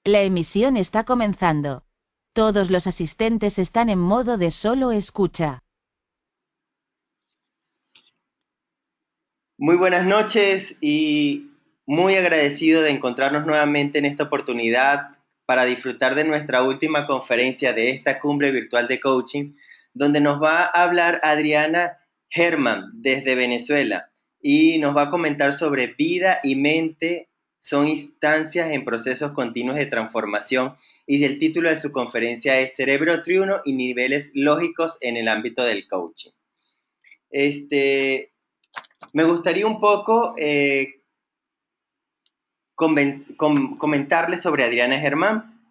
La emisión está comenzando. Todos los asistentes están en modo de solo escucha. Muy buenas noches y muy agradecido de encontrarnos nuevamente en esta oportunidad para disfrutar de nuestra última conferencia de esta cumbre virtual de coaching, donde nos va a hablar Adriana Herman desde Venezuela y nos va a comentar sobre vida y mente son instancias en procesos continuos de transformación, y el título de su conferencia es Cerebro Triuno y niveles lógicos en el ámbito del coaching. Me gustaría un poco comentarles sobre Adriana Germán.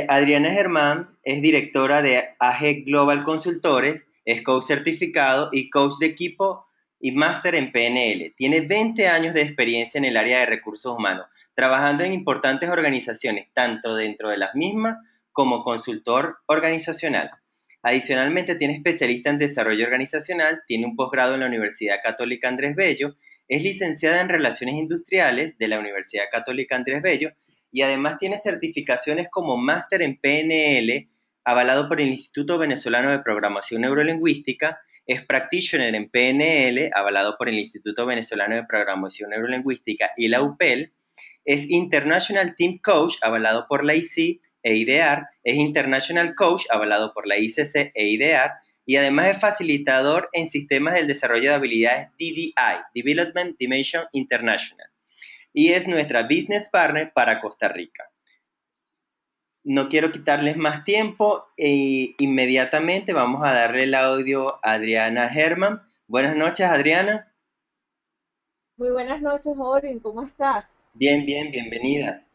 Adriana Germán es directora de AG Global Consultores, es coach certificado y coach de equipo y máster en PNL. Tiene 20 años de experiencia en el área de recursos humanos, trabajando en importantes organizaciones, tanto dentro de las mismas como consultor organizacional. Adicionalmente, tiene especialista en desarrollo organizacional, tiene un posgrado en la Universidad Católica Andrés Bello, es licenciada en Relaciones Industriales de la Universidad Católica Andrés Bello y además tiene certificaciones como máster en PNL, avalado por el Instituto Venezolano de Programación Neurolingüística, es practitioner en PNL, avalado por el Instituto Venezolano de Programación Neurolingüística y la UPEL, es International Team Coach, avalado por la IC e IDEAR, es International Coach, avalado por la ICC e IDEAR, y además es facilitador en sistemas del desarrollo de habilidades DDI, Development Dimension International, y es nuestra business partner para Costa Rica. No quiero quitarles más tiempo e inmediatamente vamos a darle el audio a Adriana Herman. Buenas noches, Adriana. Muy buenas noches, Orin, ¿cómo estás? Bien, bien, bienvenida.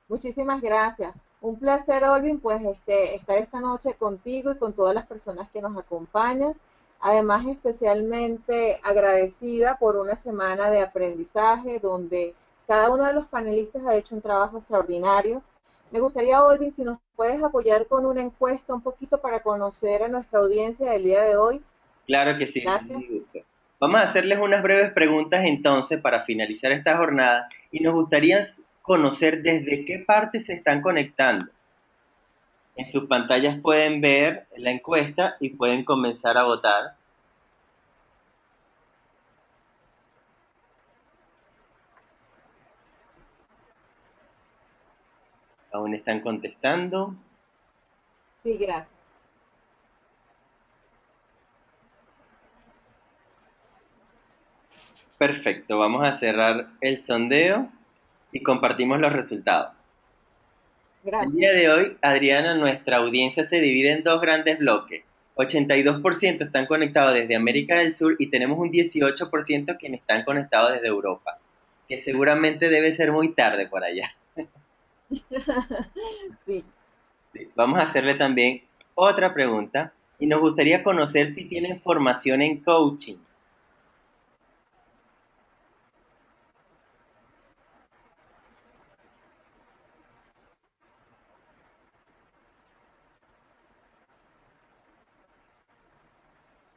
Muchísimas gracias. Un placer, Olvin, pues estar esta noche contigo y con todas las personas que nos acompañan. Además, especialmente agradecida por una semana de aprendizaje donde cada uno de los panelistas ha hecho un trabajo extraordinario. Me gustaría, Olvin, si nos puedes apoyar con una encuesta un poquito para conocer a nuestra audiencia del día de hoy. Claro que sí, con Gracias. mi gusto. Vamos a hacerles unas breves preguntas entonces para finalizar esta jornada y nos gustaría conocer desde qué parte se están conectando. En sus pantallas pueden ver la encuesta y pueden comenzar a votar. Aún están contestando. Sí, gracias. Perfecto, vamos a cerrar el sondeo y compartimos los resultados. El Gracias. día de hoy, Adriana, nuestra audiencia se divide en dos grandes bloques. 82% están conectados desde América del Sur y tenemos un 18% quienes están conectados desde Europa, que seguramente debe ser muy tarde por allá. Sí. Sí, vamos a hacerle también otra pregunta y nos gustaría conocer si tienen formación en coaching.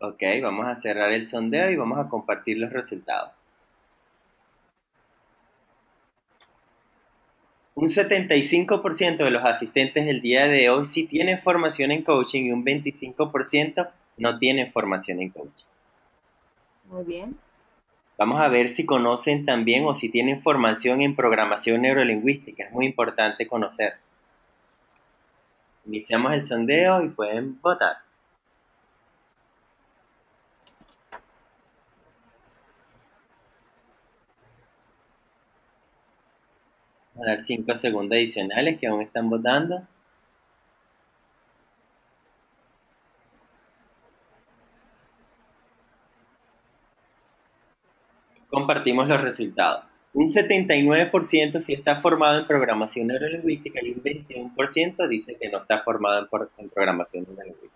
Ok, vamos a cerrar el sondeo y vamos a compartir los resultados. Un 75% de los asistentes del día de hoy sí tienen formación en coaching y un 25% no tienen formación en coaching. Muy bien. Vamos a ver si conocen también o si tienen formación en programación neurolingüística. Es muy importante conocer. Iniciamos el sondeo y pueden votar. Vamos a dar 5 segundos adicionales que aún están votando. Compartimos los resultados. Un 79% sí está formado en programación neurolingüística y un 21% dice que no está formado en programación neurolingüística.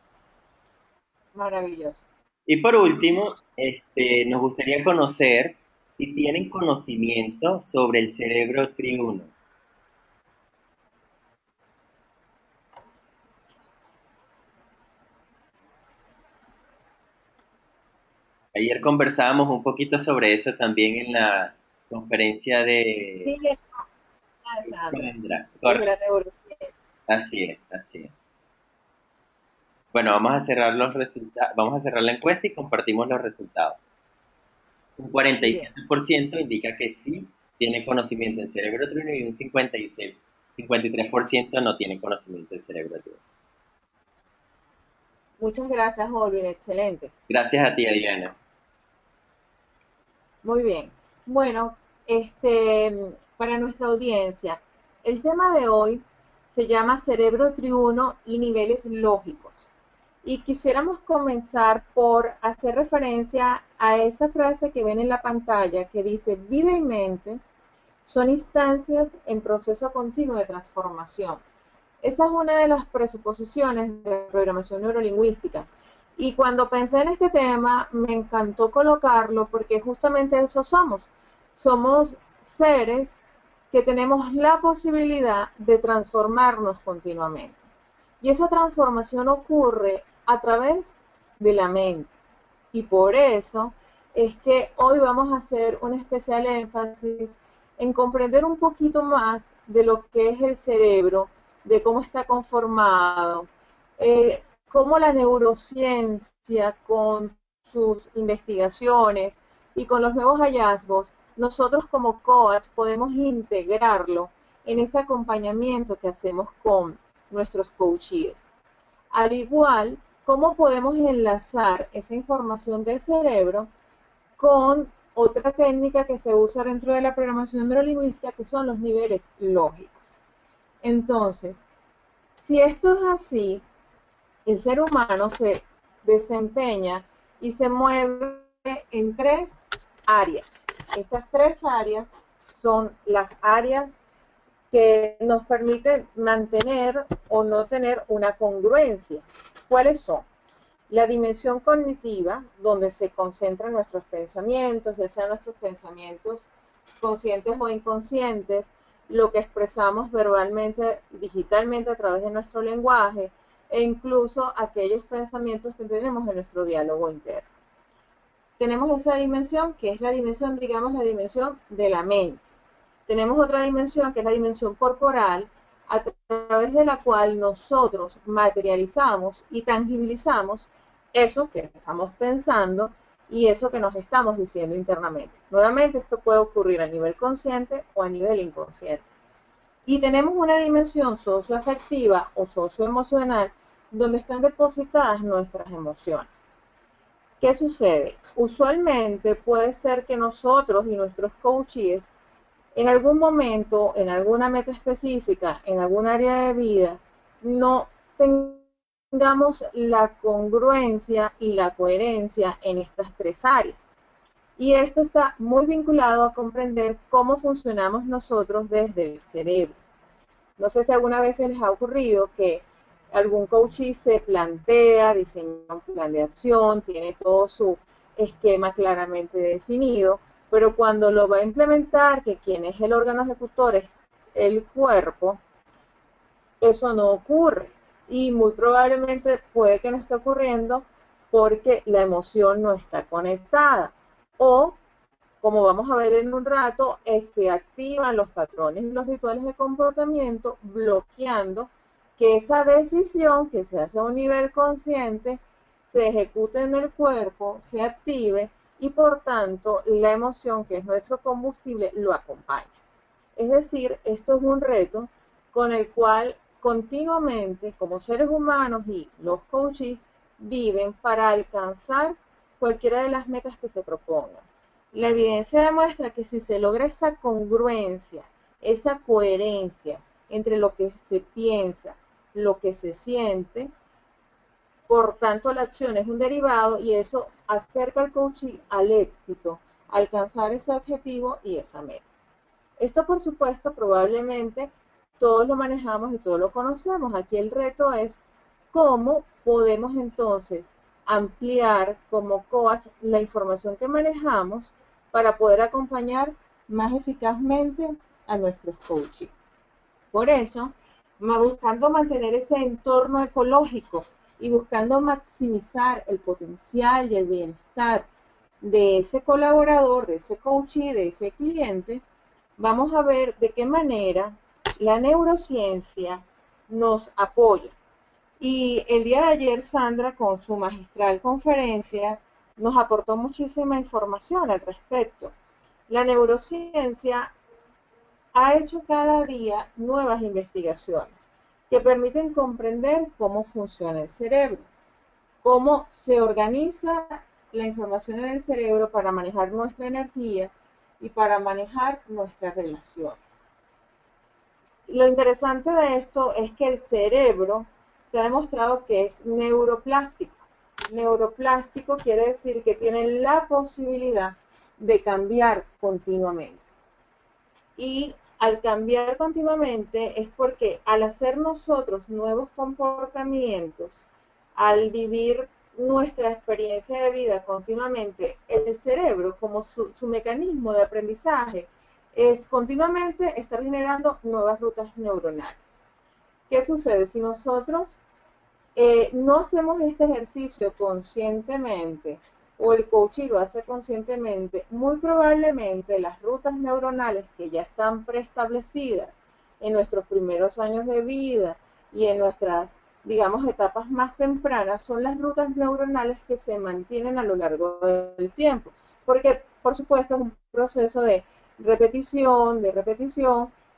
Maravilloso. Y por último, nos gustaría conocer si tienen conocimiento sobre el cerebro triuno. Ayer conversábamos un poquito sobre eso también en la conferencia Sí, de... Sandra, Sandra, desde la correcto. neurociencia. Así es, así es. Bueno, vamos a cerrar los resultados, vamos a cerrar la encuesta y compartimos los resultados. Un Muy bien. 47% indica que sí tiene conocimiento en cerebro triuno y un 53% no tiene conocimiento en cerebro triuno. Muchas gracias, Olvin. Excelente. Gracias a ti, Adriana. Muy bien. Bueno, para nuestra audiencia, el tema de hoy se llama cerebro triuno y niveles lógicos. Y quisiéramos comenzar por hacer referencia a esa frase que ven en la pantalla que dice: vida y mente son instancias en proceso continuo de transformación. Esa es una de las presuposiciones de la programación neurolingüística. Y cuando pensé en este tema, me encantó colocarlo porque justamente eso somos. Somos seres que tenemos la posibilidad de transformarnos continuamente. Y esa transformación ocurre a través de la mente. Y por eso es que hoy vamos a hacer un especial énfasis en comprender un poquito más de lo que es el cerebro, de cómo está conformado, cómo la neurociencia con sus investigaciones y con los nuevos hallazgos, nosotros como coach podemos integrarlo en ese acompañamiento que hacemos con nuestros coaches. Al igual, cómo podemos enlazar esa información del cerebro con otra técnica que se usa dentro de la programación neurolingüística, que son los niveles lógicos. Entonces, si esto es así, el ser humano se desempeña y se mueve en tres áreas. Estas tres áreas son las áreas que nos permiten mantener o no tener una congruencia. ¿Cuáles son? La dimensión cognitiva, donde se concentran nuestros pensamientos, ya sean nuestros pensamientos conscientes o inconscientes, lo que expresamos verbalmente, digitalmente a través de nuestro lenguaje, e incluso aquellos pensamientos que tenemos en nuestro diálogo interno. Tenemos esa dimensión que es la dimensión, digamos, la dimensión de la mente. Tenemos otra dimensión que es la dimensión corporal, a través de la cual nosotros materializamos y tangibilizamos eso que estamos pensando y eso que nos estamos diciendo internamente. Nuevamente, esto puede ocurrir a nivel consciente o a nivel inconsciente. Y tenemos una dimensión socioafectiva o socioemocional donde están depositadas nuestras emociones. ¿Qué sucede? Usualmente puede ser que nosotros y nuestros coaches en algún momento, en alguna meta específica, en algún área de vida, no tengamos la congruencia y la coherencia en estas tres áreas. Y esto está muy vinculado a comprender cómo funcionamos nosotros desde el cerebro. No sé si alguna vez les ha ocurrido que algún coachee se plantea, diseña un plan de acción, tiene todo su esquema claramente definido, pero cuando lo va a implementar, que quien es el órgano ejecutor es el cuerpo, eso no ocurre. Y muy probablemente puede que no esté ocurriendo porque la emoción no está conectada. O, como vamos a ver en un rato, se activan los patrones y los rituales de comportamiento, bloqueando que esa decisión que se hace a un nivel consciente se ejecute en el cuerpo, se active y por tanto la emoción, que es nuestro combustible, lo acompaña. Es decir, esto es un reto con el cual continuamente, como seres humanos y los coaches, viven para alcanzar cualquiera de las metas que se propongan. La evidencia demuestra que si se logra esa congruencia, esa coherencia entre lo que se piensa, lo que se siente, por tanto la acción es un derivado y eso acerca al coaching al éxito, a alcanzar ese objetivo y esa meta. Esto, por supuesto, probablemente todos lo manejamos y todos lo conocemos. Aquí el reto es cómo podemos entonces ampliar como coach la información que manejamos para poder acompañar más eficazmente a nuestros coaches. Por eso, buscando mantener ese entorno ecológico y buscando maximizar el potencial y el bienestar de ese colaborador, de ese coachee, de ese cliente, vamos a ver de qué manera la neurociencia nos apoya. Y el día de ayer Sandra, con su magistral conferencia, nos aportó muchísima información al respecto. La neurociencia ha hecho cada día nuevas investigaciones que permiten comprender cómo funciona el cerebro, cómo se organiza la información en el cerebro para manejar nuestra energía y para manejar nuestras relaciones. Lo interesante de esto es que el cerebro se ha demostrado que es neuroplástico. Neuroplástico quiere decir que tiene la posibilidad de cambiar continuamente. Y al cambiar continuamente es porque al hacer nosotros nuevos comportamientos, al vivir nuestra experiencia de vida continuamente, el cerebro, como su mecanismo de aprendizaje, es continuamente estar generando nuevas rutas neuronales. ¿Qué sucede? Si nosotros no hacemos este ejercicio conscientemente, o el coaching lo hace conscientemente, muy probablemente las rutas neuronales que ya están preestablecidas en nuestros primeros años de vida y en nuestras, digamos, etapas más tempranas, son las rutas neuronales que se mantienen a lo largo del tiempo. Porque, por supuesto, es un proceso de repetición,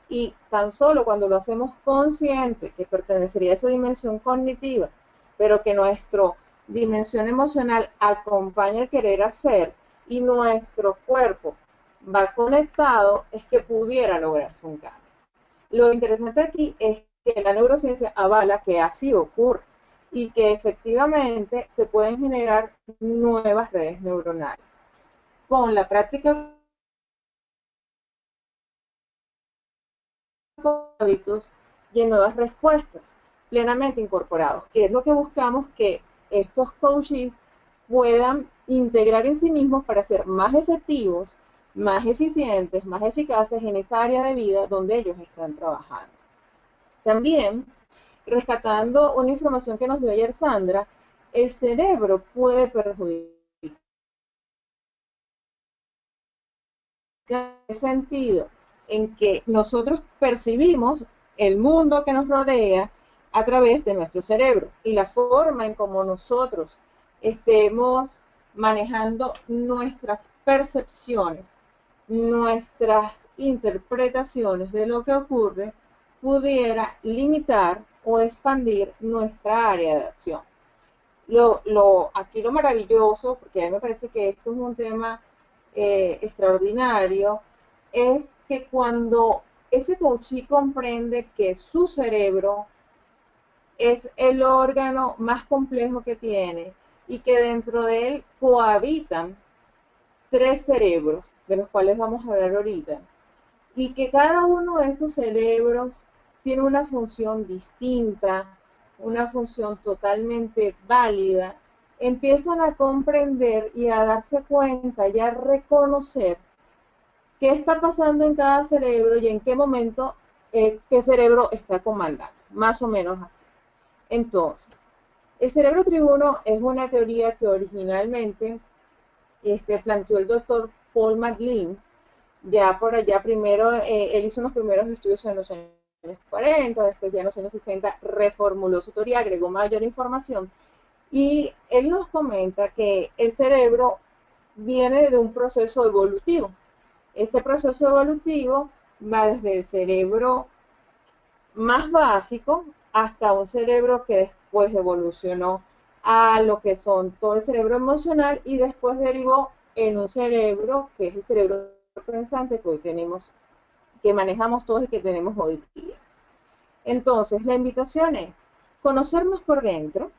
y tan solo cuando lo hacemos consciente, que pertenecería a esa dimensión cognitiva, pero que nuestra dimensión emocional acompaña el querer hacer y nuestro cuerpo va conectado, es que pudiera lograrse un cambio. Lo interesante aquí es que la neurociencia avala que así ocurre y que efectivamente se pueden generar nuevas redes neuronales. Con la práctica hábitos y en nuevas respuestas plenamente incorporados, que es lo que buscamos que estos coaches puedan integrar en sí mismos para ser más efectivos, más eficientes, más eficaces en esa área de vida donde ellos están trabajando. También, rescatando una información que nos dio ayer Sandra, el cerebro puede perjudicar en el sentido en que nosotros percibimos el mundo que nos rodea a través de nuestro cerebro, y la forma en cómo nosotros estemos manejando nuestras percepciones, nuestras interpretaciones de lo que ocurre, pudiera limitar o expandir nuestra área de acción. Aquí lo maravilloso, porque a mí me parece que esto es un tema extraordinario, es que cuando ese coachí comprende que su cerebro es el órgano más complejo que tiene y que dentro de él cohabitan tres cerebros, de los cuales vamos a hablar ahorita, y que cada uno de esos cerebros tiene una función distinta, una función totalmente válida, empiezan a comprender y a darse cuenta y a reconocer qué está pasando en cada cerebro y en qué momento qué cerebro está comandando, más o menos así. Entonces, el cerebro tribuno es una teoría que originalmente planteó el doctor Paul MacLean. Ya por allá primero, él hizo unos primeros estudios en los años 40, después ya en los años 60 reformuló su teoría, agregó mayor información, y él nos comenta que el cerebro viene de un proceso evolutivo. Este proceso evolutivo va desde el cerebro más básico hasta un cerebro que después evolucionó a lo que son todo el cerebro emocional y después derivó en un cerebro que es el cerebro pensante que hoy tenemos, que manejamos todos y que tenemos hoy día. Entonces, la invitación es conocernos por dentro,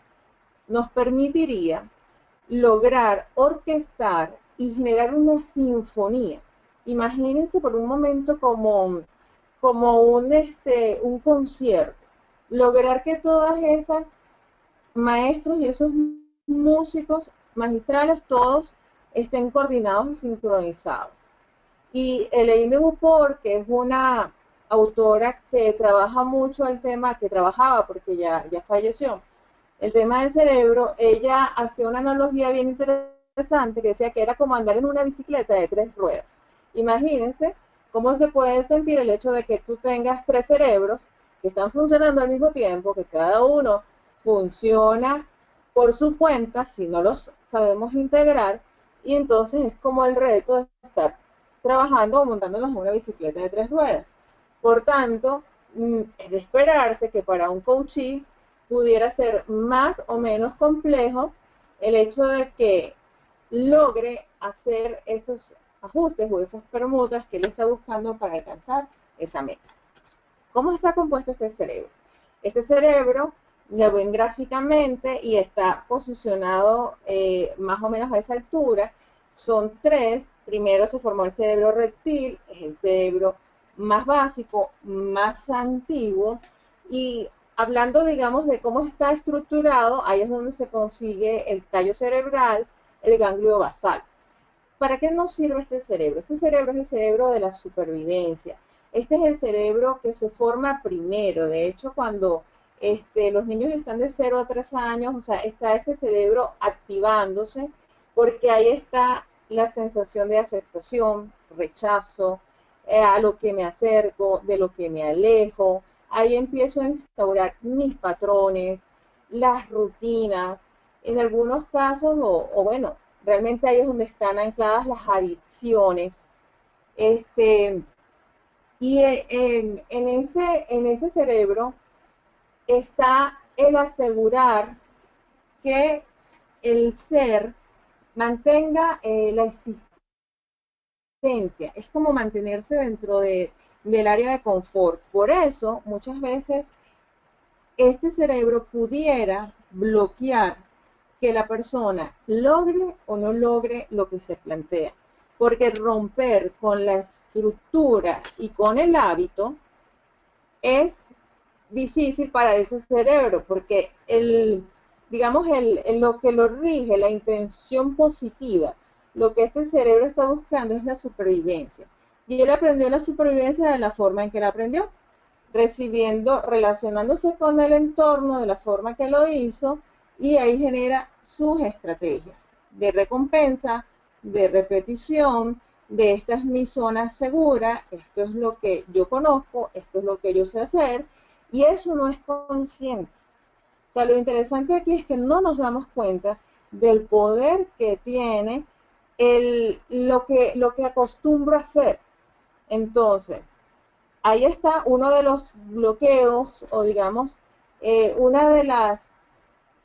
nos permitiría lograr orquestar y generar una sinfonía. Imagínense por un momento como un concierto, lograr que todas esas maestros y esos músicos magistrales todos estén coordinados y sincronizados. Y Elaine de Beauport, que es una autora que trabaja mucho el tema, que trabajaba porque ya falleció, el tema del cerebro, ella hacía una analogía bien interesante que decía que era como andar en una bicicleta de 3 ruedas. Imagínense ¿Cómo se puede sentir el hecho de que tú tengas tres cerebros que están funcionando al mismo tiempo, que cada uno funciona por su cuenta si no los sabemos integrar? Y entonces es como el reto de estar trabajando o montándonos en una bicicleta de tres ruedas. Por tanto, es de esperarse que para un coachee pudiera ser más o menos complejo el hecho de que logre hacer esos ajustes o esas permutas que él está buscando para alcanzar esa meta. ¿Cómo está compuesto este cerebro? Este cerebro lo ven gráficamente y está posicionado más o menos a esa altura. Son tres. Primero se formó el cerebro reptil, es el cerebro más básico, más antiguo. Y hablando, digamos, de cómo está estructurado, ahí es donde se consigue el tallo cerebral, el ganglio basal. ¿Para qué nos sirve este cerebro? Este cerebro es el cerebro de la supervivencia. Este es el cerebro que se forma primero. De hecho, cuando los niños están de 0 a 3 años, o sea, está este cerebro activándose porque ahí está la sensación de aceptación, rechazo, a lo que me acerco, de lo que me alejo. Ahí empiezo a instaurar mis patrones, las rutinas, en algunos casos, o bueno, realmente ahí es donde están ancladas las adicciones. Este, y en ese cerebro está el asegurar que el ser mantenga la existencia. Es como mantenerse dentro del área de confort. Por eso, muchas veces, este cerebro pudiera bloquear que la persona logre o no logre lo que se plantea. Porque romper con la estructura y con el hábito es difícil para ese cerebro, porque digamos, lo que lo rige, la intención positiva, lo que este cerebro está buscando es la supervivencia. Y él aprendió la supervivencia de la forma en que la aprendió, recibiendo, relacionándose con el entorno de la forma que lo hizo, y ahí genera sus estrategias de recompensa, de repetición, de esta es mi zona segura, esto es lo que yo conozco, esto es lo que yo sé hacer, y eso no es consciente. O sea, lo interesante aquí es que no nos damos cuenta del poder que tiene lo que acostumbro a hacer. Entonces, ahí está uno de los bloqueos o digamos una de las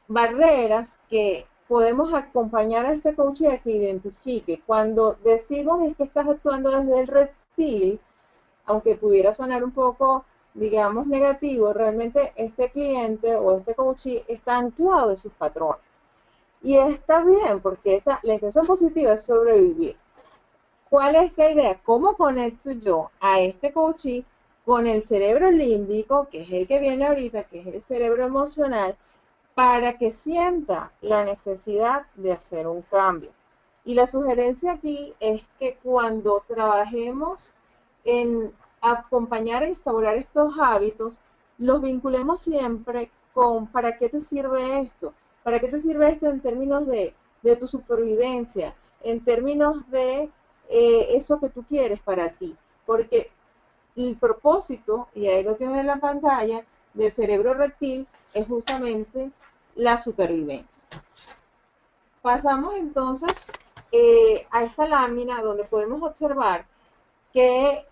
barreras que podemos acompañar a este coach a que identifique. Cuando decimos es que estás actuando desde el reptil, aunque pudiera sonar un poco, digamos, negativo, realmente este cliente o este coach está anclado en sus patrones. Y está bien, porque la intención positiva es sobrevivir. ¿Cuál es la idea? ¿Cómo conecto yo a este coaching con el cerebro límbico, que es el que viene ahorita, que es el cerebro emocional, para que sienta la necesidad de hacer un cambio? Y la sugerencia aquí es que cuando trabajemos en acompañar e instaurar estos hábitos, los vinculemos siempre con ¿para qué te sirve esto? ¿Para qué te sirve esto en términos de tu supervivencia? En términos de eso que tú quieres para ti. Porque el propósito, y ahí lo tienes en la pantalla, del cerebro reptil es justamente la supervivencia. Pasamos entonces a esta lámina donde podemos observar que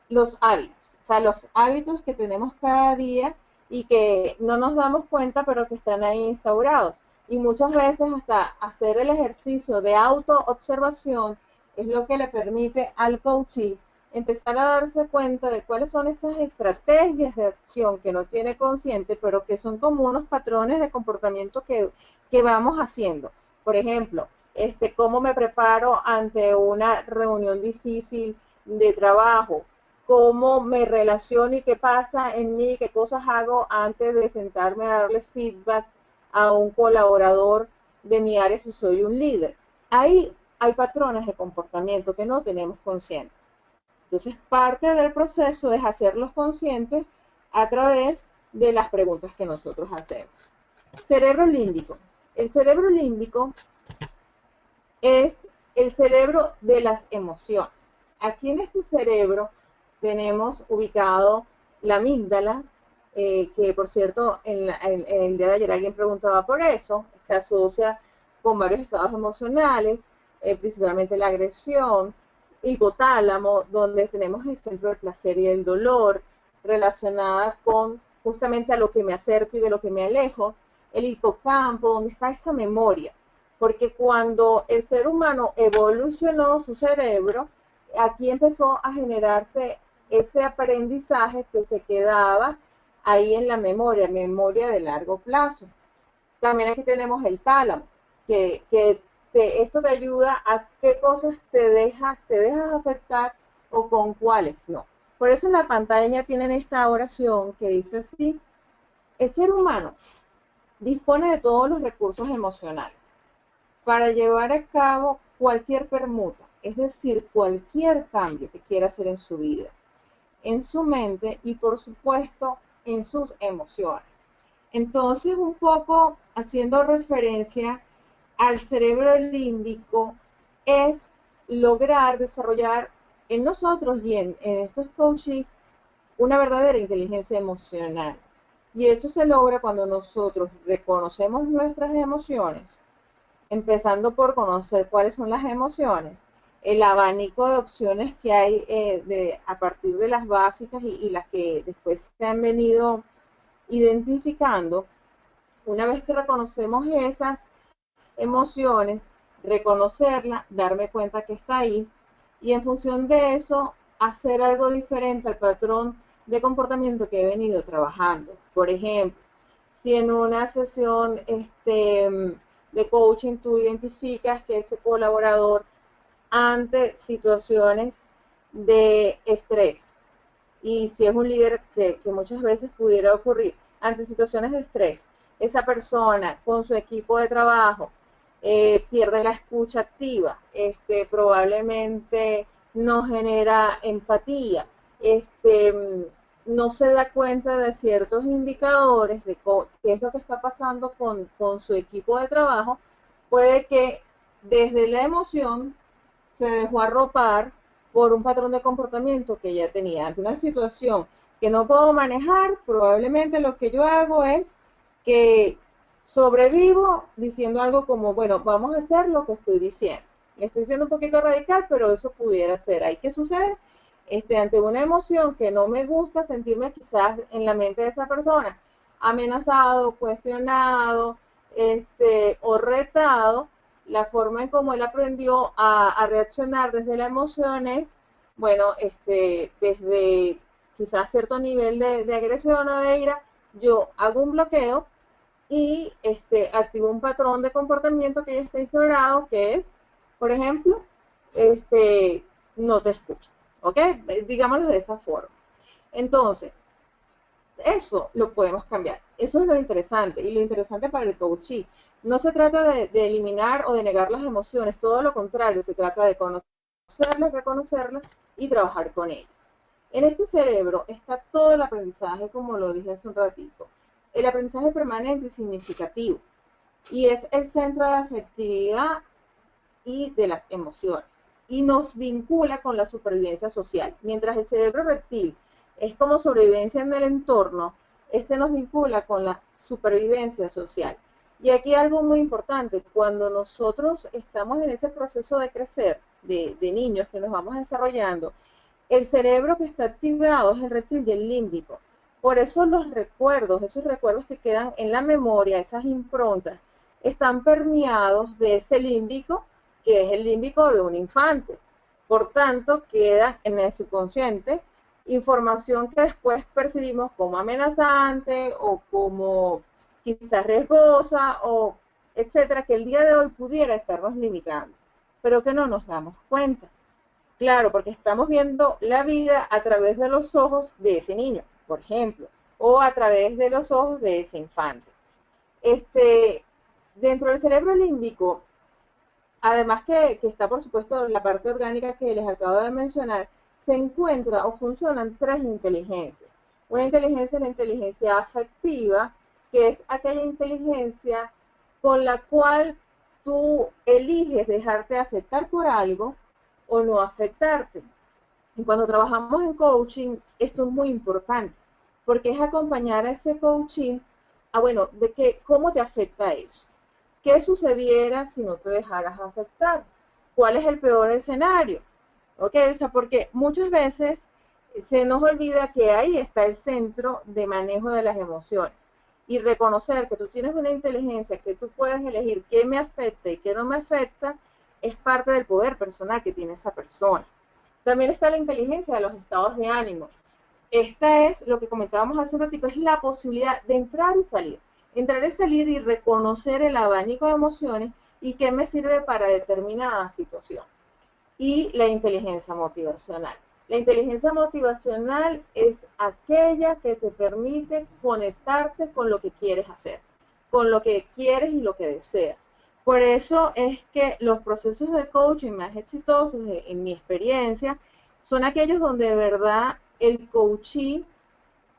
los hábitos, o sea, los hábitos que tenemos cada día y que no nos damos cuenta, pero que están ahí instaurados. Y muchas veces hasta hacer el ejercicio de autoobservación es lo que le permite al coachee empezar a darse cuenta de cuáles son esas estrategias de acción que no tiene consciente, pero que son como unos patrones de comportamiento que vamos haciendo. Por ejemplo, cómo me preparo ante una reunión difícil de trabajo, cómo me relaciono y qué pasa en mí, qué cosas hago antes de sentarme a darle feedback a un colaborador de mi área si soy un líder. Ahí hay patrones de comportamiento que no tenemos conscientes. Entonces, parte del proceso es hacerlos conscientes a través de las preguntas que nosotros hacemos. Cerebro límbico. El cerebro límbico es el cerebro de las emociones. Aquí en este cerebro tenemos ubicado la amígdala, que por cierto, en el día de ayer alguien preguntaba por eso, se asocia con varios estados emocionales, principalmente la agresión, hipotálamo, donde tenemos el centro del placer y el dolor, relacionada con justamente a lo que me acerco y de lo que me alejo, el hipocampo, donde está esa memoria, porque cuando el ser humano evolucionó su cerebro, aquí empezó a generarse ese aprendizaje que se quedaba ahí en la memoria de largo plazo. También aquí tenemos el tálamo, esto te ayuda a qué cosas te dejas afectar o con cuáles no. Por eso en la pantalla tienen esta oración que dice así: el ser humano dispone de todos los recursos emocionales para llevar a cabo cualquier permuta, es decir, cualquier cambio que quiera hacer en su vida, en su mente y por supuesto en sus emociones. Entonces, un poco haciendo referencia al cerebro límbico, es lograr desarrollar en nosotros y en estos coaches una verdadera inteligencia emocional. Y eso se logra cuando nosotros reconocemos nuestras emociones, empezando por conocer cuáles son las emociones, el abanico de opciones que hay a partir de las básicas y las que después se han venido identificando. Una vez que reconocemos esas emociones, reconocerla, darme cuenta que está ahí y en función de eso hacer algo diferente al patrón de comportamiento que he venido trabajando. Por ejemplo, si en una sesión de coaching tú identificas que ese colaborador ante situaciones de estrés, y si es un líder que muchas veces pudiera ocurrir, ante situaciones de estrés, esa persona con su equipo de trabajo pierde la escucha activa, probablemente no genera empatía, no se da cuenta de ciertos indicadores de qué es lo que está pasando con su equipo de trabajo, puede que desde la emoción se dejó arropar por un patrón de comportamiento que ya tenía. Ante una situación que no puedo manejar, probablemente lo que yo hago es que sobrevivo diciendo algo como, bueno, vamos a hacer lo que estoy diciendo. Estoy siendo un poquito radical, pero eso pudiera ser. ¿Ahí qué sucede? Ante una emoción que no me gusta, sentirme quizás en la mente de esa persona amenazado, cuestionado, o retado, la forma en cómo él aprendió a reaccionar desde la emoción es, bueno, desde quizás cierto nivel de agresión o de ira, yo hago un bloqueo y activo un patrón de comportamiento que ya está instaurado, que es, por ejemplo, no te escucho, ¿ok? Digámoslo de esa forma. Entonces, eso lo podemos cambiar. Eso es lo interesante. Y lo interesante para el coaching. No se trata de eliminar o de negar las emociones, todo lo contrario, se trata de conocerlas, reconocerlas y trabajar con ellas. En este cerebro está todo el aprendizaje, como lo dije hace un ratito. El aprendizaje permanente y significativo. Y es el centro de afectividad y de las emociones. Y nos vincula con la supervivencia social. Mientras el cerebro reptil es como sobrevivencia en el entorno, nos vincula con la supervivencia social. Y aquí algo muy importante, cuando nosotros estamos en ese proceso de crecer, de niños que nos vamos desarrollando, el cerebro que está activado es el reptil y el límbico. Por eso los recuerdos, esos recuerdos que quedan en la memoria, esas improntas, están permeados de ese límbico, que es el límbico de un infante. Por tanto, queda en el subconsciente información que después percibimos como amenazante o como quizás riesgosa o etcétera, que el día de hoy pudiera estarnos limitando, pero que no nos damos cuenta. Claro, porque estamos viendo la vida a través de los ojos de ese niño, por ejemplo, o a través de los ojos de ese infante. Este, Dentro del cerebro límbico, además que está por supuesto la parte orgánica que les acabo de mencionar, se encuentra o funcionan tres inteligencias. Una inteligencia es la inteligencia afectiva, que es aquella inteligencia con la cual tú eliges dejarte afectar por algo o no afectarte. Y cuando trabajamos en coaching, esto es muy importante, porque es acompañar a ese coaching a, bueno, de que, cómo te afecta eso. ¿Qué sucediera si no te dejaras afectar? ¿Cuál es el peor escenario? ¿Ok? O sea, porque muchas veces se nos olvida que ahí está el centro de manejo de las emociones. Y reconocer que tú tienes una inteligencia, que tú puedes elegir qué me afecta y qué no me afecta, es parte del poder personal que tiene esa persona. También está la inteligencia de los estados de ánimo. Esta es lo que comentábamos hace un ratito, es la posibilidad de entrar y salir. Entrar y salir y reconocer el abanico de emociones y qué me sirve para determinada situación. Y la inteligencia motivacional. La inteligencia motivacional es aquella que te permite conectarte con lo que quieres hacer, con lo que quieres y lo que deseas. Por eso es que los procesos de coaching más exitosos, en mi experiencia, son aquellos donde de verdad el coachee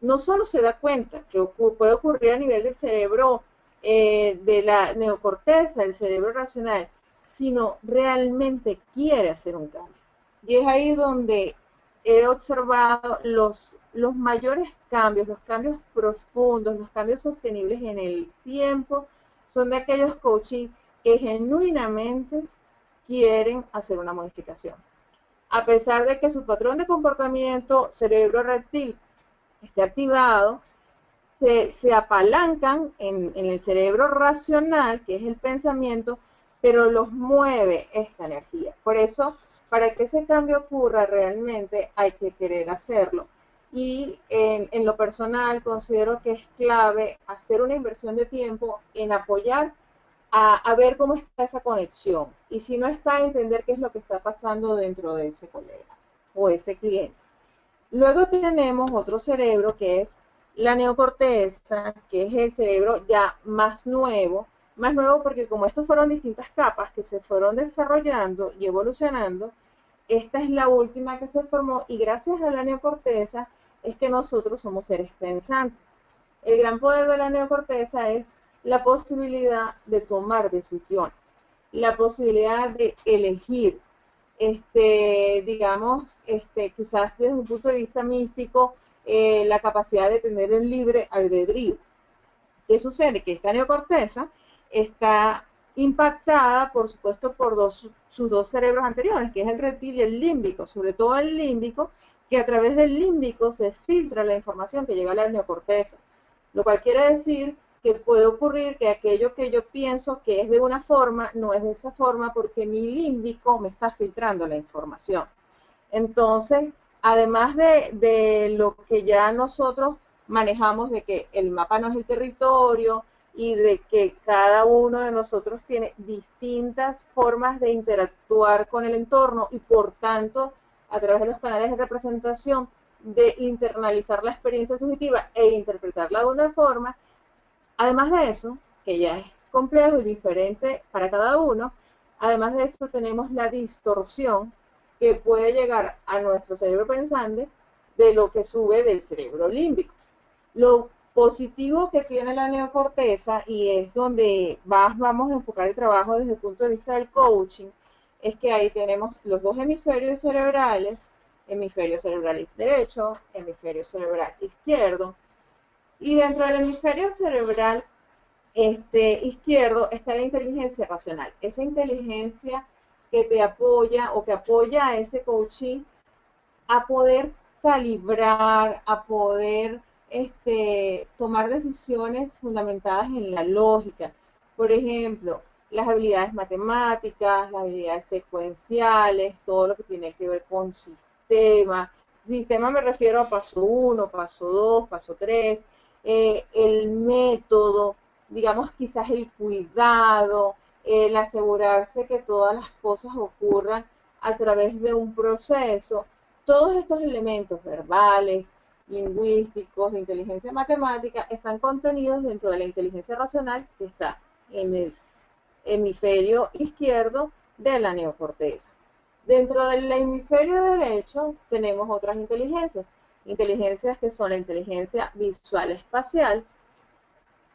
no solo se da cuenta que puede ocurrir a nivel del cerebro, de la neocorteza, del cerebro racional, sino realmente quiere hacer un cambio. Y es ahí donde he observado los mayores cambios, los cambios profundos, los cambios sostenibles en el tiempo, son de aquellos coaches que genuinamente quieren hacer una modificación. A pesar de que su patrón de comportamiento cerebro reptil esté activado, se apalancan en el cerebro racional, que es el pensamiento, pero los mueve esta energía. Por eso, para que ese cambio ocurra realmente hay que querer hacerlo. Y en lo personal considero que es clave hacer una inversión de tiempo en apoyar a ver cómo está esa conexión. Y si no está, entender qué es lo que está pasando dentro de ese colega o ese cliente. Luego tenemos otro cerebro que es la neocorteza, que es el cerebro ya más nuevo porque como estos fueron distintas capas que se fueron desarrollando y evolucionando, esta es la última que se formó y gracias a la neocorteza es que nosotros somos seres pensantes. El gran poder de la neocorteza es la posibilidad de tomar decisiones, la posibilidad de elegir, digamos, quizás desde un punto de vista místico, la capacidad de tener el libre albedrío. ¿Qué sucede? Que esta neocorteza está impactada, por supuesto, por sus dos cerebros anteriores, que es el reptil y el límbico, sobre todo el límbico, que a través del límbico se filtra la información que llega a la neocorteza, lo cual quiere decir que puede ocurrir que aquello que yo pienso que es de una forma, no es de esa forma porque mi límbico me está filtrando la información. Entonces, además de lo que ya nosotros manejamos de que el mapa no es el territorio y de que cada uno de nosotros tiene distintas formas de interactuar con el entorno y por tanto, a través de los canales de representación, de internalizar la experiencia subjetiva e interpretarla de una forma, además de eso, que ya es complejo y diferente para cada uno, además de eso tenemos la distorsión que puede llegar a nuestro cerebro pensante de lo que sube del cerebro límbico. Lo positivo que tiene la neocorteza, y es donde vamos a enfocar el trabajo desde el punto de vista del coaching, es que ahí tenemos los dos hemisferios cerebrales, hemisferio cerebral derecho, hemisferio cerebral izquierdo, y dentro del hemisferio cerebral izquierdo está la inteligencia racional, esa inteligencia que te apoya o que apoya a ese coaching a poder calibrar, a poder tomar decisiones fundamentadas en la lógica. Por ejemplo, las habilidades matemáticas, las habilidades secuenciales, todo lo que tiene que ver con sistema. Sistema me refiero a paso 1, paso 2, paso 3, el método, digamos quizás el cuidado, el asegurarse que todas las cosas ocurran a través de un proceso. Todos estos elementos verbales, lingüísticos, de inteligencia matemática, están contenidos dentro de la inteligencia racional que está en el hemisferio izquierdo de la neocorteza. Dentro del hemisferio derecho tenemos otras inteligencias que son la inteligencia visual espacial,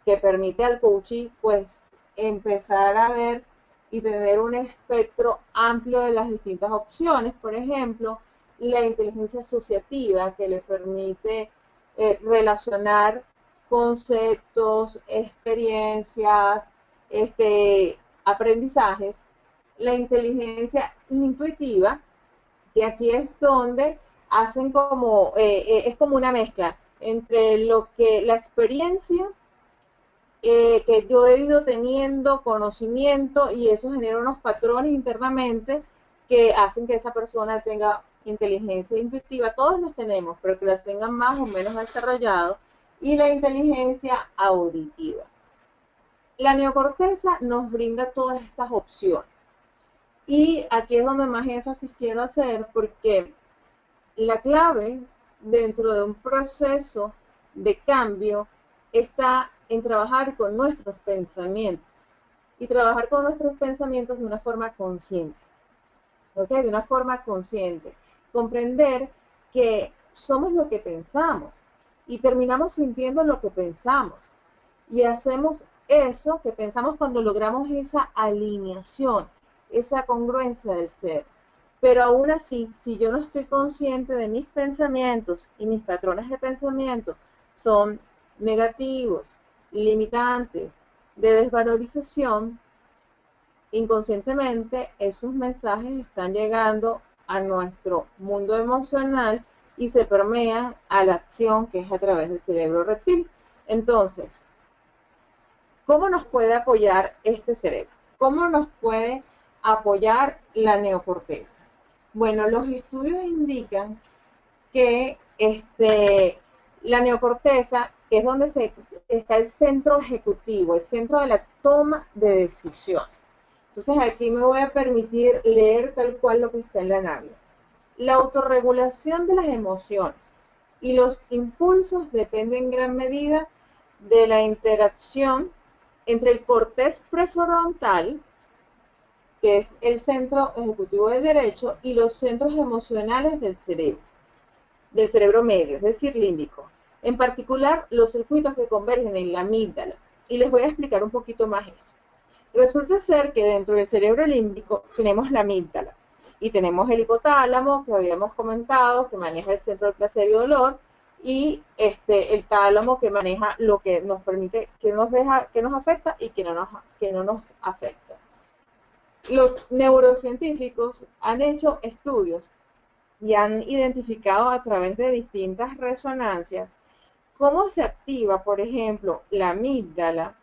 que permite al coachee pues empezar a ver y tener un espectro amplio de las distintas opciones. Por ejemplo, la inteligencia asociativa, que le permite relacionar conceptos, experiencias, aprendizajes, la inteligencia intuitiva, que aquí es donde hacen como, es como una mezcla entre lo que la experiencia que yo he ido teniendo, conocimiento, y eso genera unos patrones internamente que hacen que esa persona tenga inteligencia intuitiva. Todos los tenemos, pero que la tengan más o menos desarrollado. Y la inteligencia auditiva. La neocorteza nos brinda todas estas opciones. Y aquí es donde más énfasis quiero hacer, porque la clave dentro de un proceso de cambio está en trabajar con nuestros pensamientos y trabajar con nuestros pensamientos de una forma consciente, ¿ok? De una forma consciente. Comprender que somos lo que pensamos y terminamos sintiendo lo que pensamos y hacemos eso que pensamos cuando logramos esa alineación, esa congruencia del ser. Pero aún así, si yo no estoy consciente de mis pensamientos y mis patrones de pensamiento son negativos, limitantes, de desvalorización, inconscientemente esos mensajes están llegando a nuestro mundo emocional y se permean a la acción que es a través del cerebro reptil. Entonces, ¿cómo nos puede apoyar este cerebro? ¿Cómo nos puede apoyar la neocorteza? Bueno, los estudios indican que la neocorteza, que es donde está el centro ejecutivo, el centro de la toma de decisiones. Entonces aquí me voy a permitir leer tal cual lo que está en la nave. La autorregulación de las emociones y los impulsos dependen en gran medida de la interacción entre el corteza prefrontal, que es el centro ejecutivo del derecho, y los centros emocionales del cerebro medio, es decir, límbico. En particular, los circuitos que convergen en la amígdala. Y les voy a explicar un poquito más esto. Resulta ser que dentro del cerebro límbico tenemos la amígdala y tenemos el hipotálamo, que habíamos comentado, que maneja el centro del placer y dolor, y el tálamo, que maneja lo que nos permite, que nos afecta y que no nos afecta. Los neurocientíficos han hecho estudios y han identificado a través de distintas resonancias cómo se activa, por ejemplo, la amígdala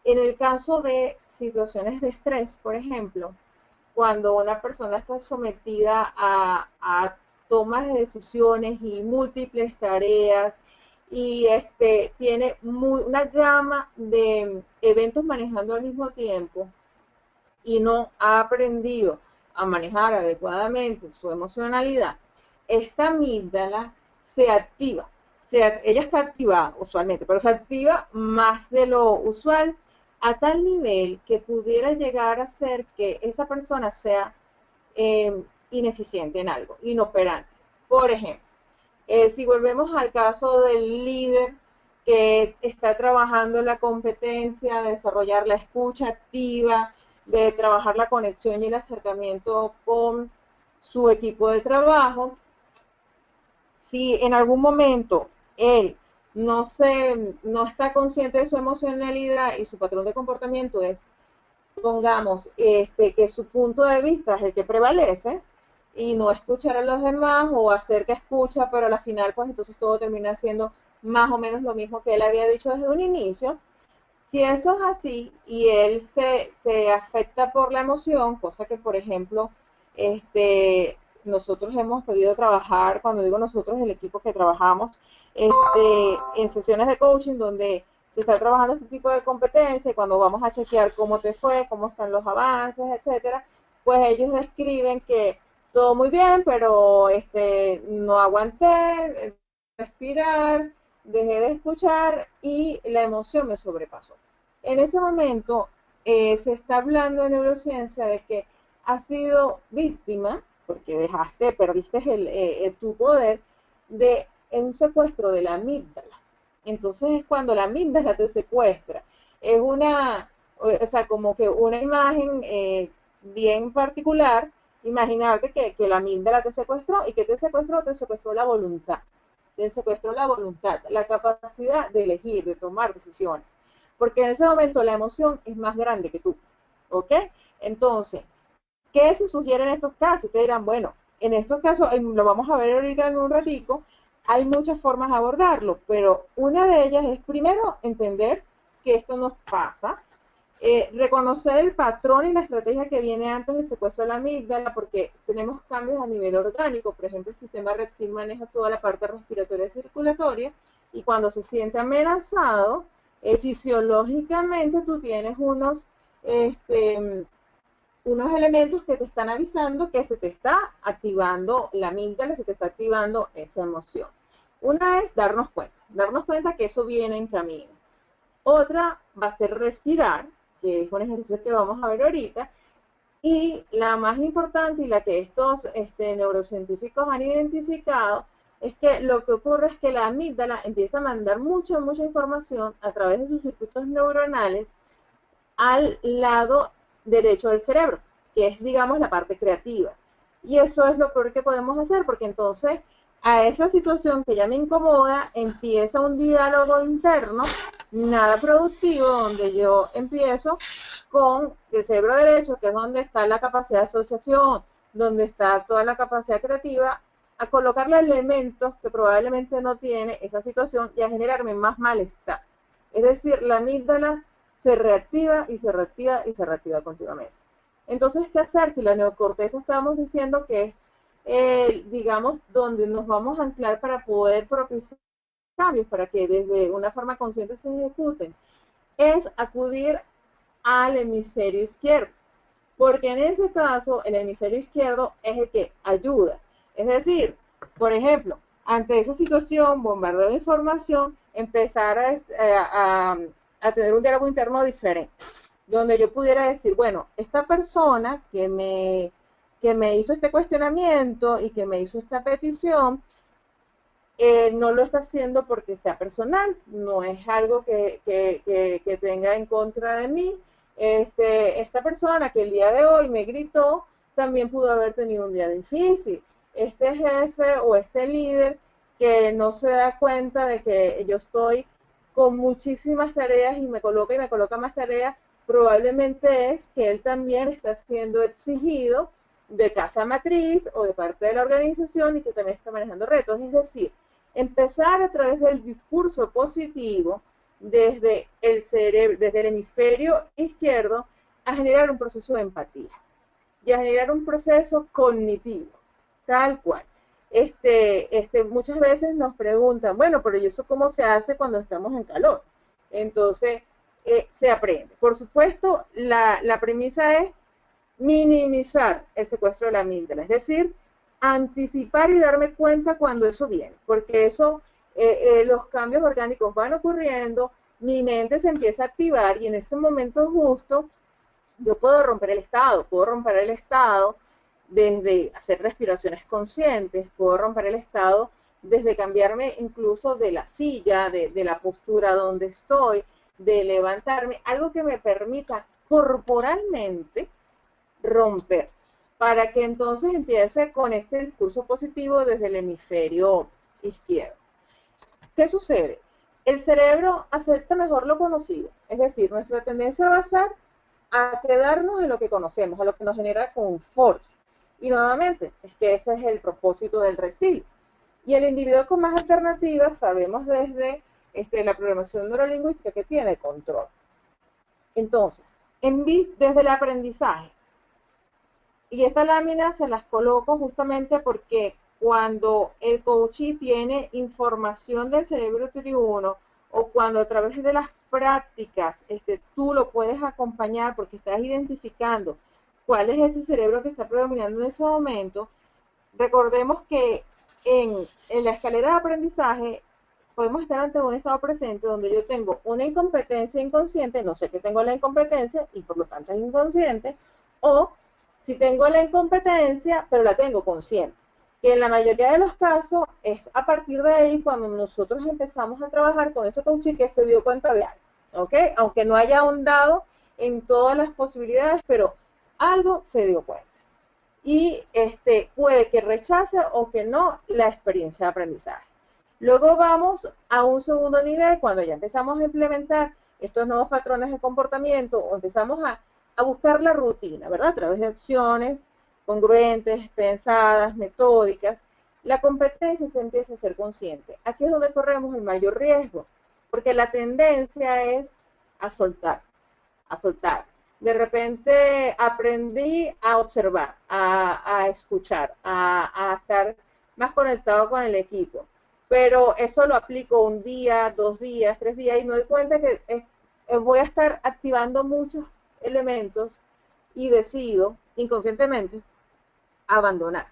en el caso de situaciones de estrés, por ejemplo, cuando una persona está sometida a tomas de decisiones y múltiples tareas y tiene una gama de eventos manejando al mismo tiempo y no ha aprendido a manejar adecuadamente su emocionalidad, esta amígdala se activa. Ella está activada usualmente, pero se activa más de lo usual a tal nivel que pudiera llegar a ser que esa persona sea ineficiente en algo, inoperante. Por ejemplo, si volvemos al caso del líder que está trabajando la competencia, de desarrollar la escucha activa, de trabajar la conexión y el acercamiento con su equipo de trabajo, si en algún momento él no está consciente de su emocionalidad y su patrón de comportamiento es, pongamos, que su punto de vista es el que prevalece y no escuchar a los demás o hacer que escucha, pero al final pues entonces todo termina siendo más o menos lo mismo que él había dicho desde un inicio. Si eso es así y él se afecta por la emoción, cosa que por ejemplo nosotros hemos podido trabajar, cuando digo nosotros, el equipo que trabajamos en sesiones de coaching donde se está trabajando este tipo de competencia, cuando vamos a chequear cómo te fue, cómo están los avances, etcétera, pues ellos describen que todo muy bien, pero no aguanté, respirar, dejé de escuchar y la emoción me sobrepasó. En ese momento se está hablando en neurociencia de que has sido víctima, porque perdiste tu poder, de un secuestro de la amígdala. Entonces es cuando la amígdala te secuestra. Es o sea, como que una imagen bien particular Imaginarte que la amígdala te secuestró y que te secuestró la voluntad. Te secuestró la voluntad, la capacidad de elegir, de tomar decisiones. Porque en ese momento la emoción es más grande que tú. ¿Ok? Entonces, ¿qué se sugiere en estos casos? Ustedes dirán, bueno, en estos casos, lo vamos a ver ahorita en un ratico, hay muchas formas de abordarlo, pero una de ellas es primero entender que esto nos pasa, reconocer el patrón y la estrategia que viene antes del secuestro de la amígdala, porque tenemos cambios a nivel orgánico. Por ejemplo, el sistema reptil maneja toda la parte respiratoria y circulatoria, y cuando se siente amenazado, fisiológicamente tú tienes unos elementos que te están avisando que se te está activando la amígdala, se te está activando esa emoción. Una es darnos cuenta que eso viene en camino. Otra va a ser respirar, que es un ejercicio que vamos a ver ahorita. Y la más importante y la que estos neurocientíficos han identificado es que lo que ocurre es que la amígdala empieza a mandar mucha información a través de sus circuitos neuronales al lado derecho del cerebro, que es, digamos, la parte creativa. Y eso es lo peor que podemos hacer, porque entonces a esa situación que ya me incomoda, empieza un diálogo interno, nada productivo, donde yo empiezo con el cerebro derecho, que es donde está la capacidad de asociación, donde está toda la capacidad creativa, a colocarle elementos que probablemente no tiene esa situación y a generarme más malestar. Es decir, la amígdala se reactiva y se reactiva y se reactiva continuamente. Entonces, ¿qué hacer? Si la neocorteza estábamos diciendo que es, digamos, donde nos vamos a anclar para poder propiciar cambios, para que desde una forma consciente se ejecuten, es acudir al hemisferio izquierdo, porque en ese caso el hemisferio izquierdo es el que ayuda. Es decir, por ejemplo, ante esa situación, bombardeo de información, empezar a tener un diálogo interno diferente, donde yo pudiera decir, bueno, esta persona que me hizo este cuestionamiento y que me hizo esta petición, no lo está haciendo porque sea personal, no es algo que tenga en contra de mí. Esta persona que el día de hoy me gritó, también pudo haber tenido un día difícil. Este jefe o este líder que no se da cuenta de que yo estoy con muchísimas tareas y me coloca más tareas, probablemente es que él también está siendo exigido de casa matriz o de parte de la organización y que también está manejando retos. Es decir, empezar a través del discurso positivo desde el cerebro, desde el hemisferio izquierdo, a generar un proceso de empatía y a generar un proceso cognitivo, tal cual. Muchas veces nos preguntan, bueno, pero ¿y eso cómo se hace cuando estamos en calor? Entonces, se aprende. Por supuesto, la premisa es minimizar el secuestro de la amígdala, es decir, anticipar y darme cuenta cuando eso viene, porque los cambios orgánicos van ocurriendo, mi mente se empieza a activar y en ese momento justo yo puedo romper el estado desde hacer respiraciones conscientes, puedo romper el estado desde cambiarme incluso de la silla, de la postura donde estoy, de levantarme, algo que me permita corporalmente romper, para que entonces empiece con este discurso positivo desde el hemisferio izquierdo. ¿Qué sucede? El cerebro acepta mejor lo conocido, es decir, nuestra tendencia va a ser a quedarnos en lo que conocemos, a lo que nos genera confort. Y nuevamente, es que ese es el propósito del reptil. Y el individuo con más alternativas, sabemos desde la programación neurolingüística que tiene control. Entonces, desde el aprendizaje, y estas láminas se las coloco justamente porque cuando el coachee tiene información del cerebro triuno o cuando a través de las prácticas tú lo puedes acompañar porque estás identificando cuál es ese cerebro que está predominando en ese momento, recordemos que en la escalera de aprendizaje podemos estar ante un estado presente donde yo tengo una incompetencia inconsciente, no sé que tengo la incompetencia y por lo tanto es inconsciente, o si tengo la incompetencia, pero la tengo consciente. Que en la mayoría de los casos es a partir de ahí cuando nosotros empezamos a trabajar con ese coaching que se dio cuenta de algo, ¿ok? Aunque no haya ahondado en todas las posibilidades, pero algo se dio cuenta. y puede que rechace o que no la experiencia de aprendizaje. Luego vamos a un segundo nivel, cuando ya empezamos a implementar estos nuevos patrones de comportamiento o empezamos a buscar la rutina, ¿verdad? A través de acciones congruentes, pensadas, metódicas, la competencia se empieza a ser consciente. Aquí es donde corremos el mayor riesgo, porque la tendencia es a soltar, a soltar. De repente aprendí a observar, a escuchar, a estar más conectado con el equipo. Pero eso lo aplico un día, 2 días, 3 días y me doy cuenta que voy a estar activando muchos elementos y decido inconscientemente abandonar.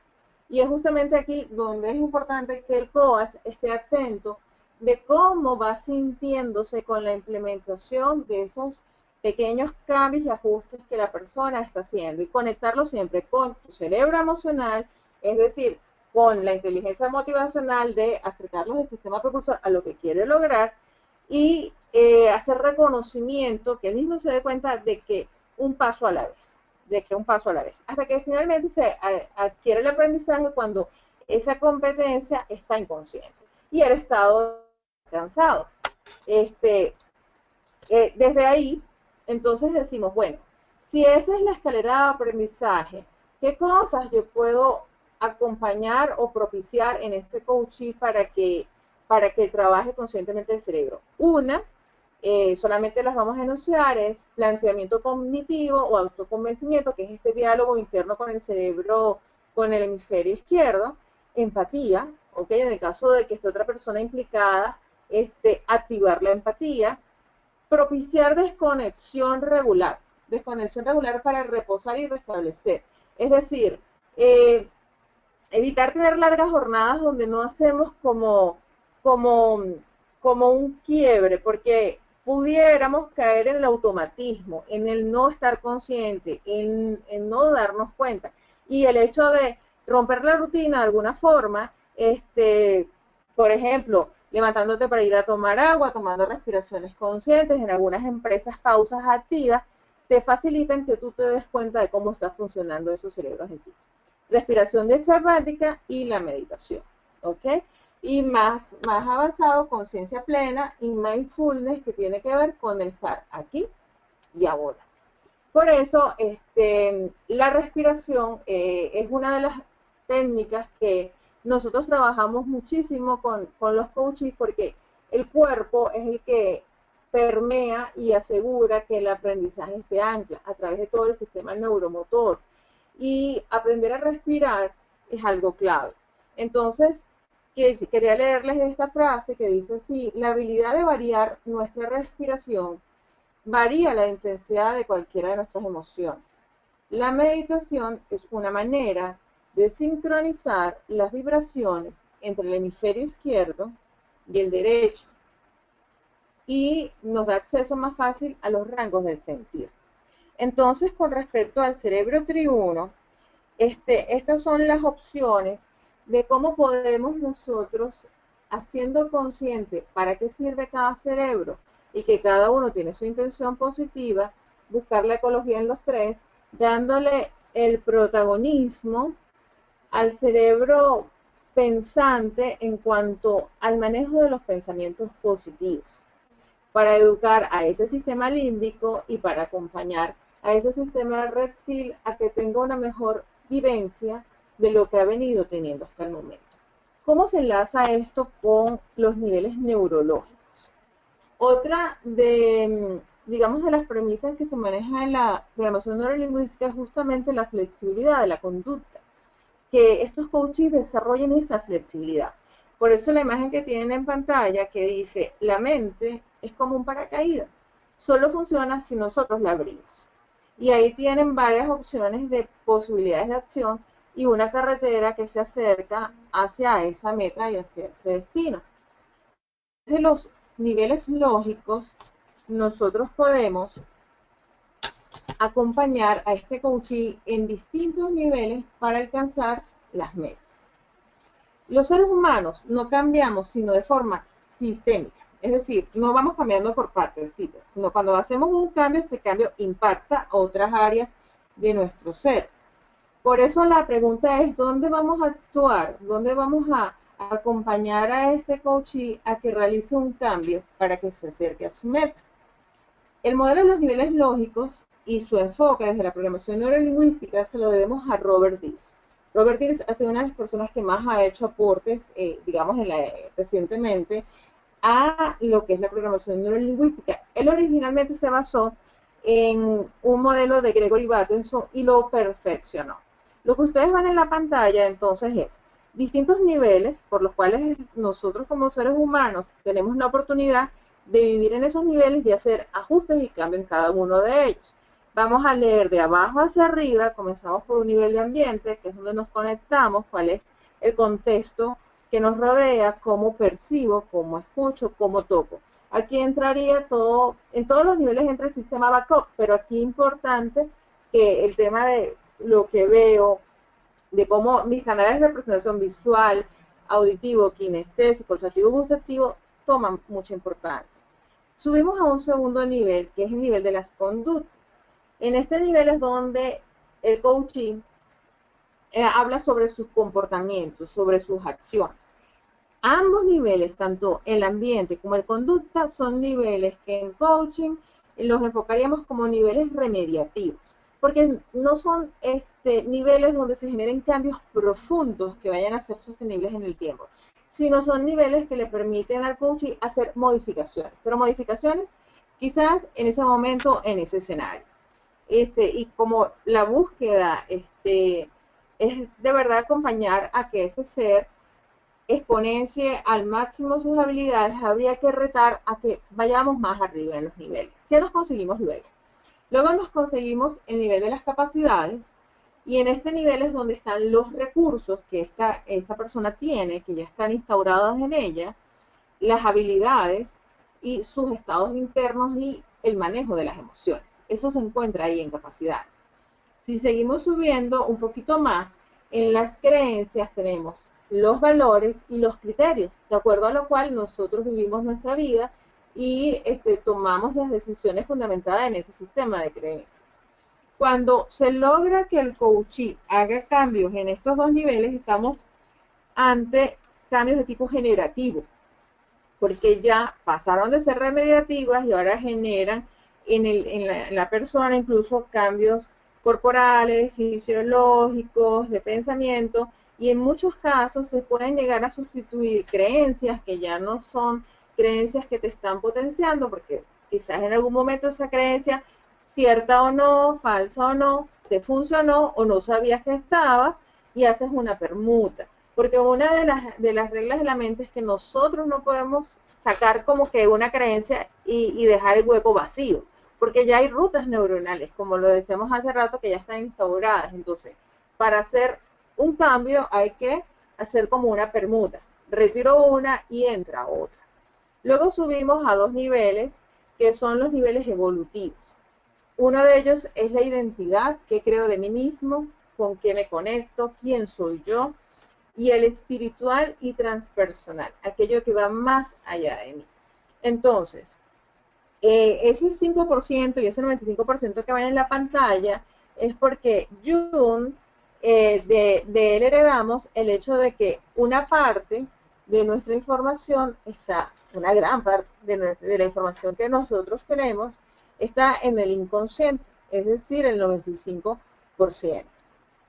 Y es justamente aquí donde es importante que el coach esté atento de cómo va sintiéndose con la implementación de esos pequeños cambios y ajustes que la persona está haciendo y conectarlo siempre con tu cerebro emocional, es decir, con la inteligencia motivacional de acercarlos del sistema propulsor a lo que quiere lograr y hacer reconocimiento, que él mismo se dé cuenta de que un paso a la vez, hasta que finalmente se adquiere el aprendizaje cuando esa competencia está inconsciente y el estado cansado. Desde ahí, entonces decimos, bueno, si esa es la escalera de aprendizaje, ¿qué cosas yo puedo acompañar o propiciar en este coaching para que trabaje conscientemente el cerebro? Una, solamente las vamos a enunciar, es planteamiento cognitivo o autoconvencimiento, que es este diálogo interno con el cerebro, con el hemisferio izquierdo, empatía, ¿ok? En el caso de que esté otra persona implicada, activar la empatía, propiciar desconexión regular para reposar y restablecer. Es decir, eh, evitar tener largas jornadas donde no hacemos como, como un quiebre, porque pudiéramos caer en el automatismo, en el no estar consciente, en no darnos cuenta. Y el hecho de romper la rutina de alguna forma, por ejemplo, levantándote para ir a tomar agua, tomando respiraciones conscientes, en algunas empresas pausas activas, te facilitan que tú te des cuenta de cómo está funcionando esos cerebros en ti. Respiración diafragmática y la meditación, ¿ok? Y más avanzado, conciencia plena y mindfulness, que tiene que ver con el estar aquí y ahora. Por eso, la respiración es una de las técnicas que nosotros trabajamos muchísimo con los coaches, porque el cuerpo es el que permea y asegura que el aprendizaje se ancla a través de todo el sistema neuromotor. Y aprender a respirar es algo clave. Entonces, quería leerles esta frase que dice así: la habilidad de variar nuestra respiración varía la intensidad de cualquiera de nuestras emociones. La meditación es una manera de sincronizar las vibraciones entre el hemisferio izquierdo y el derecho y nos da acceso más fácil a los rangos del sentir. Entonces, con respecto al cerebro triuno, estas son las opciones de cómo podemos nosotros, haciendo consciente para qué sirve cada cerebro y que cada uno tiene su intención positiva, buscar la ecología en los tres, dándole el protagonismo al cerebro pensante en cuanto al manejo de los pensamientos positivos, para educar a ese sistema límbico y para acompañar a ese sistema reptil a que tenga una mejor vivencia de lo que ha venido teniendo hasta el momento. ¿Cómo se enlaza esto con los niveles neurológicos? Otra digamos, de las premisas que se maneja en la programación neurolingüística es justamente la flexibilidad de la conducta, que estos coaches desarrollen esa flexibilidad. Por eso la imagen que tienen en pantalla que dice, la mente es como un paracaídas, solo funciona si nosotros la abrimos. Y ahí tienen varias opciones de posibilidades de acción y una carretera que se acerca hacia esa meta y hacia ese destino. De los niveles lógicos, nosotros podemos acompañar a este coaching en distintos niveles para alcanzar las metas. Los seres humanos no cambiamos sino de forma sistémica, es decir, no vamos cambiando por partecitas, sino cuando hacemos un cambio, este cambio impacta a otras áreas de nuestro ser. Por eso la pregunta es, ¿dónde vamos a actuar? ¿Dónde vamos a acompañar a este coachee a que realice un cambio para que se acerque a su meta? El modelo de los niveles lógicos y su enfoque desde la programación neurolingüística se lo debemos a Robert Dills. Robert Dills ha sido una de las personas que más ha hecho aportes, digamos, recientemente a lo que es la programación neurolingüística. Él originalmente se basó en un modelo de Gregory Bateson y lo perfeccionó. Lo que ustedes van en la pantalla entonces es distintos niveles por los cuales nosotros como seres humanos tenemos la oportunidad de vivir en esos niveles y hacer ajustes y cambios en cada uno de ellos. Vamos a leer de abajo hacia arriba, comenzamos por un nivel de ambiente, que es donde nos conectamos, cuál es el contexto que nos rodea, cómo percibo, cómo escucho, cómo toco. Aquí entraría todo, en todos los niveles entra el sistema backup, pero aquí es importante que el tema de lo que veo, de cómo mis canales de representación visual, auditivo, kinestésico, olfativo, gustativo, toman mucha importancia. Subimos a un segundo nivel, que es el nivel de las conductas. En este nivel es donde el coaching habla sobre sus comportamientos, sobre sus acciones. Ambos niveles, tanto el ambiente como el conducta, son niveles que en coaching los enfocaríamos como niveles remediativos, porque no son niveles donde se generen cambios profundos que vayan a ser sostenibles en el tiempo, sino son niveles que le permiten al coaching hacer modificaciones, pero modificaciones quizás en ese momento, en ese escenario. Y como la búsqueda es de verdad acompañar a que ese ser exponencie al máximo sus habilidades, habría que retar a que vayamos más arriba en los niveles. ¿Qué nos conseguimos luego? Luego nos conseguimos el nivel de las capacidades, y en este nivel es donde están los recursos que esta persona tiene, que ya están instaurados en ella, las habilidades y sus estados internos y el manejo de las emociones. Eso se encuentra ahí en capacidades. Si seguimos subiendo un poquito más, en las creencias tenemos los valores y los criterios, de acuerdo a lo cual nosotros vivimos nuestra vida y tomamos las decisiones fundamentadas en ese sistema de creencias. Cuando se logra que el coachee haga cambios en estos dos niveles, estamos ante cambios de tipo generativo, porque ya pasaron de ser remediativas y ahora generan en la persona incluso cambios corporales, fisiológicos, de pensamiento, y en muchos casos se pueden llegar a sustituir creencias que ya no son creencias que te están potenciando, porque quizás en algún momento esa creencia, cierta o no, falsa o no, te funcionó o no sabías que estaba y haces una permuta. Porque una de las reglas de la mente es que nosotros no podemos sacar como que una creencia y dejar el hueco vacío, porque ya hay rutas neuronales, como lo decíamos hace rato, que ya están instauradas. Entonces, para hacer un cambio hay que hacer como una permuta. Retiro una y entra otra. Luego subimos a dos niveles, que son los niveles evolutivos. Uno de ellos es la identidad, qué creo de mí mismo, con qué me conecto, quién soy yo, y el espiritual y transpersonal, aquello que va más allá de mí. Entonces, ese 5% y ese 95% que ven en la pantalla es porque Jung, de él heredamos el hecho de que una parte de nuestra información está, una gran parte de la información que nosotros tenemos está en el inconsciente, es decir, el 95%.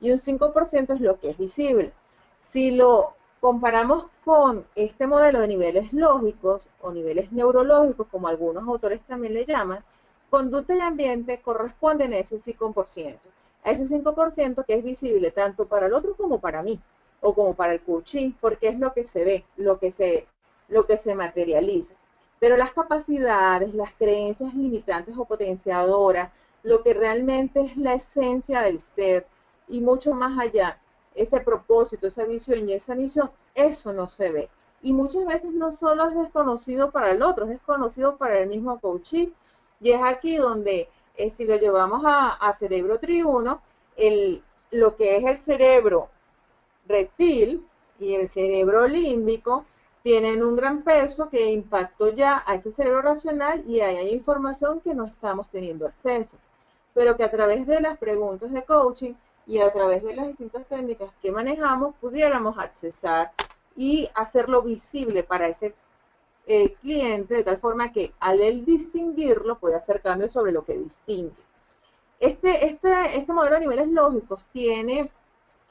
Y un 5% es lo que es visible. Si lo comparamos con este modelo de niveles lógicos o niveles neurológicos, como algunos autores también le llaman, conducta y ambiente corresponden a ese 5%, a ese 5% que es visible tanto para el otro como para mí, o como para el coaching, porque es lo que se ve, lo que se materializa. Pero las capacidades, las creencias limitantes o potenciadoras, lo que realmente es la esencia del ser y mucho más allá, ese propósito, esa visión y esa misión, eso no se ve. Y muchas veces no solo es desconocido para el otro, es desconocido para el mismo coaching. Y es aquí donde, si lo llevamos a cerebro triuno, lo que es el cerebro reptil y el cerebro límbico tienen un gran peso que impactó ya a ese cerebro racional, y ahí hay información que no estamos teniendo acceso, pero que a través de las preguntas de coaching y a través de las distintas técnicas que manejamos pudiéramos accesar y hacerlo visible para ese cliente, de tal forma que al él distinguirlo puede hacer cambios sobre lo que distingue. Este modelo de niveles lógicos tiene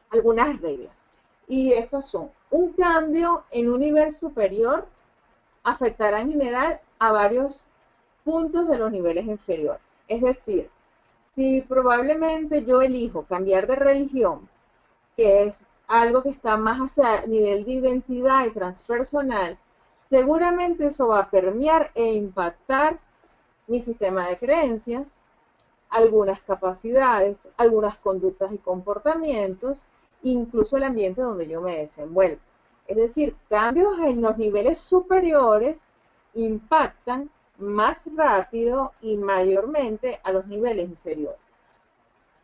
algunas reglas y estas son: un cambio en un nivel superior afectará en general a varios puntos de los niveles inferiores. Es decir, si probablemente yo elijo cambiar de religión, que es algo que está más hacia nivel de identidad y transpersonal, seguramente eso va a permear e impactar mi sistema de creencias, algunas capacidades, algunas conductas y comportamientos, incluso el ambiente donde yo me desenvuelvo. Es decir, cambios en los niveles superiores impactan más rápido y mayormente a los niveles inferiores.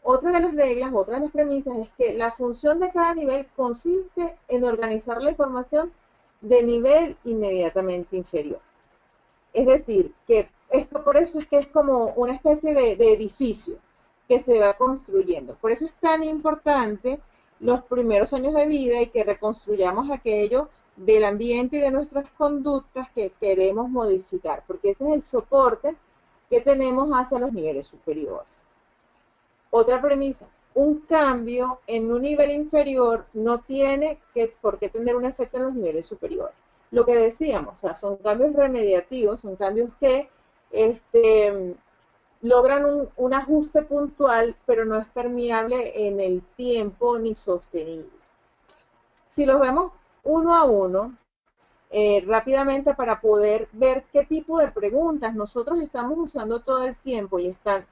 Otra de las reglas, otra de las premisas es que la función de cada nivel consiste en organizar la información de nivel inmediatamente inferior. Es decir, que por eso es que es como una especie de edificio que se va construyendo. Por eso es tan importante los primeros años de vida y que reconstruyamos aquello del ambiente y de nuestras conductas que queremos modificar, porque ese es el soporte que tenemos hacia los niveles superiores. Otra premisa: un cambio en un nivel inferior no tiene por qué tener un efecto en los niveles superiores. Lo que decíamos, o sea, son cambios remediativos, son cambios que logran un ajuste puntual, pero no es permeable en el tiempo ni sostenible. Si los vemos uno a uno, rápidamente, para poder ver qué tipo de preguntas nosotros estamos usando todo el tiempo y están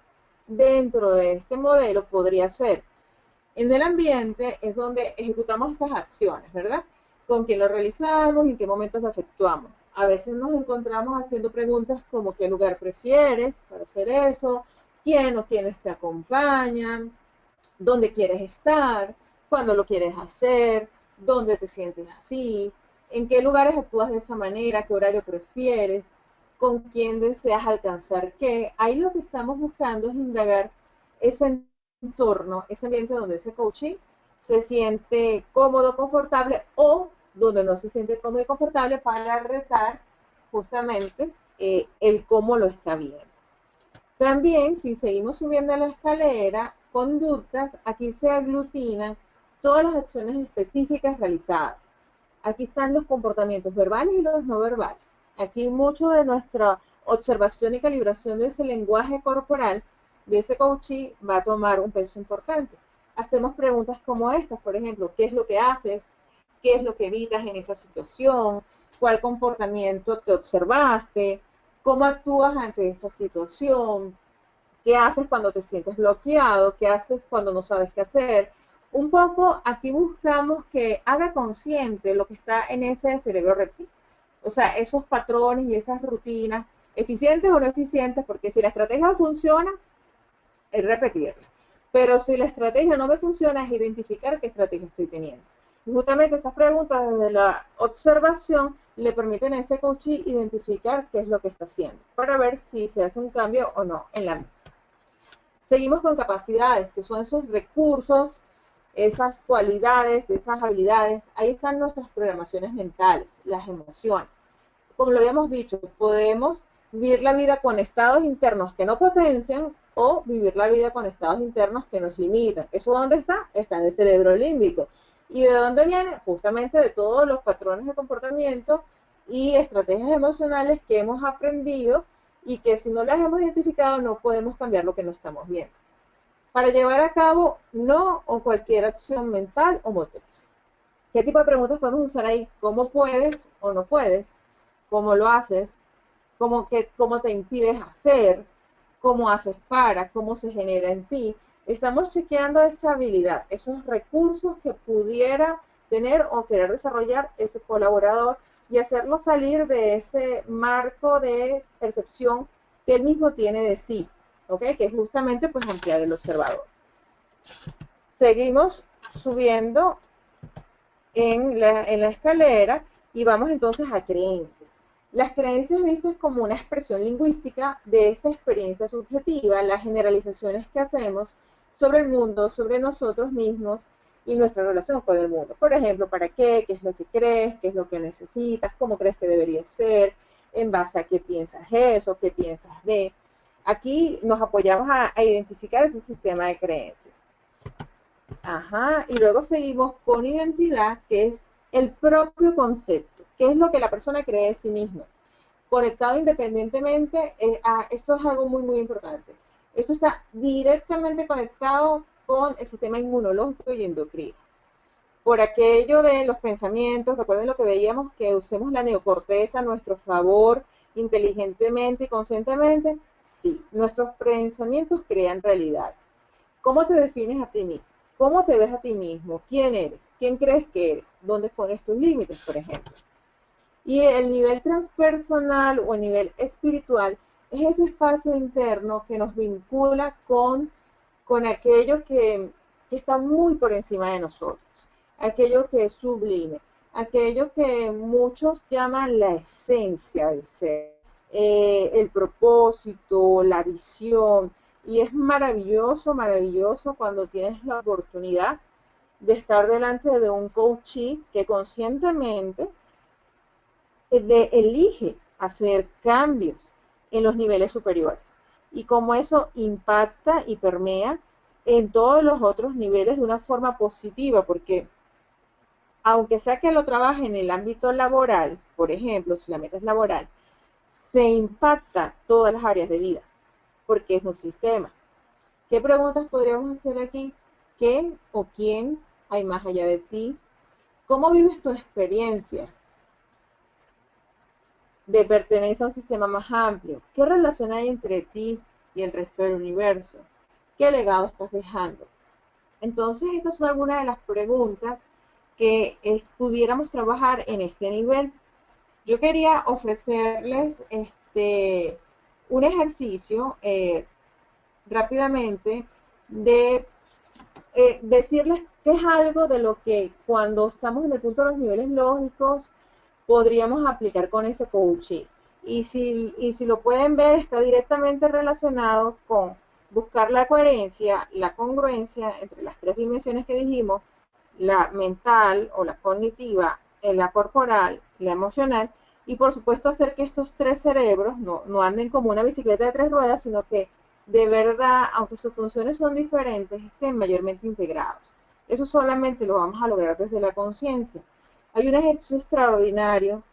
dentro de este modelo, podría ser: en el ambiente es donde ejecutamos esas acciones, ¿verdad? Con quién lo realizamos y en qué momentos lo efectuamos. A veces nos encontramos haciendo preguntas como: ¿qué lugar prefieres para hacer eso? ¿Quién o quiénes te acompañan? ¿Dónde quieres estar? ¿Cuándo lo quieres hacer? ¿Dónde te sientes así? ¿En qué lugares actúas de esa manera? ¿Qué horario prefieres? ¿Con quién deseas alcanzar qué? Ahí lo que estamos buscando es indagar ese entorno, ese ambiente donde ese coaching se siente cómodo, confortable, o donde no se siente cómodo y confortable, para retar justamente el cómo lo está viendo. También, si seguimos subiendo la escalera, conductas, aquí se aglutinan todas las acciones específicas realizadas. Aquí están los comportamientos verbales y los no verbales. Aquí mucho de nuestra observación y calibración de ese lenguaje corporal, de ese coaching, va a tomar un peso importante. Hacemos preguntas como estas, por ejemplo: ¿qué es lo que haces? ¿Qué es lo que evitas en esa situación? ¿Cuál comportamiento te observaste? ¿Cómo actúas ante esa situación? ¿Qué haces cuando te sientes bloqueado? ¿Qué haces cuando no sabes qué hacer? Un poco aquí buscamos que haga consciente lo que está en ese cerebro reptil. O sea, esos patrones y esas rutinas, eficientes o no eficientes, porque si la estrategia funciona, es repetirla. Pero si la estrategia no me funciona, es identificar qué estrategia estoy teniendo. Y justamente estas preguntas, desde la observación, le permiten a ese coach identificar qué es lo que está haciendo, para ver si se hace un cambio o no en la misma. Seguimos con capacidades, que son esos recursos, esas cualidades, esas habilidades. Ahí están nuestras programaciones mentales, las emociones. Como lo habíamos dicho, podemos vivir la vida con estados internos que no potencian, o vivir la vida con estados internos que nos limitan. ¿Eso dónde está? Está en el cerebro límbico. ¿Y de dónde viene? Justamente de todos los patrones de comportamiento y estrategias emocionales que hemos aprendido, y que si no las hemos identificado no podemos cambiar lo que no estamos viendo, para llevar a cabo no o cualquier acción mental o motriz. ¿Qué tipo de preguntas podemos usar ahí? ¿Cómo puedes o no puedes? ¿Cómo lo haces? ¿Cómo te impides hacer? ¿Cómo haces para? ¿Cómo se genera en ti? Estamos chequeando esa habilidad, esos recursos que pudiera tener o querer desarrollar ese colaborador, y hacerlo salir de ese marco de percepción que él mismo tiene de sí, ¿ok? Que es justamente pues ampliar el observador. Seguimos subiendo en la escalera y vamos entonces a creencias. Las creencias vistas como una expresión lingüística de esa experiencia subjetiva, las generalizaciones que hacemos sobre el mundo, sobre nosotros mismos y nuestra relación con el mundo. Por ejemplo, ¿para qué? ¿Qué es lo que crees? ¿Qué es lo que necesitas? ¿Cómo crees que debería ser? ¿En base a qué piensas eso? ¿Qué piensas de? Aquí nos apoyamos a identificar ese sistema de creencias. Ajá, y luego seguimos con identidad, que es el propio concepto, que es lo que la persona cree de sí misma. Conectado independientemente, esto es algo muy, muy importante. Esto está directamente conectado con el sistema inmunológico y endocrino. Por aquello de los pensamientos, recuerden lo que veíamos, que usemos la neocorteza a nuestro favor, inteligentemente y conscientemente. Sí, nuestros pensamientos crean realidades. ¿Cómo te defines a ti mismo? ¿Cómo te ves a ti mismo? ¿Quién eres? ¿Quién crees que eres? ¿Dónde pones tus límites, por ejemplo? Y el nivel transpersonal o el nivel espiritual es ese espacio interno que nos vincula con aquello que está muy por encima de nosotros, aquello que es sublime, aquello que muchos llaman la esencia del ser, el propósito, la visión. Y es maravilloso, maravilloso cuando tienes la oportunidad de estar delante de un coachee que conscientemente elige hacer cambios en los niveles superiores y cómo eso impacta y permea en todos los otros niveles de una forma positiva, porque aunque sea que lo trabaje en el ámbito laboral, por ejemplo, si la meta es laboral, se impacta todas las áreas de vida, porque es un sistema. ¿Qué preguntas podríamos hacer aquí? ¿Qué o quién hay más allá de ti? ¿Cómo vives tu experiencia de pertenencia a un sistema más amplio? ¿Qué relación hay entre ti y el resto del universo? ¿Qué legado estás dejando? Entonces, estas son algunas de las preguntas que pudiéramos trabajar en este nivel. Yo quería ofrecerles un ejercicio rápidamente de decirles que es algo de lo que cuando estamos en el punto de los niveles lógicos podríamos aplicar con ese coaching. Y si lo pueden ver, está directamente relacionado con buscar la coherencia, la congruencia entre las tres dimensiones que dijimos, la mental o la cognitiva, la corporal, la emocional, y por supuesto hacer que estos tres cerebros no anden como una bicicleta de tres ruedas, sino que de verdad, aunque sus funciones son diferentes, estén mayormente integrados. Eso solamente lo vamos a lograr desde la conciencia. Hay un ejercicio extraordinario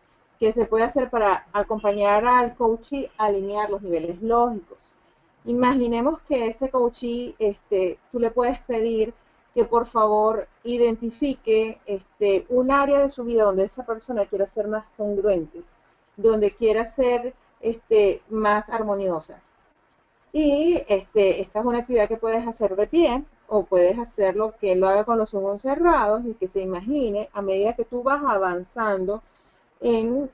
que se puede hacer para acompañar al coachee a alinear los niveles lógicos. Imaginemos que ese coachee, tú le puedes pedir que por favor identifique un área de su vida donde esa persona quiera ser más congruente, donde quiera ser más armoniosa. Y esta es una actividad que puedes hacer de pie o puedes hacerlo que lo haga con los ojos cerrados y que se imagine a medida que tú vas avanzando en,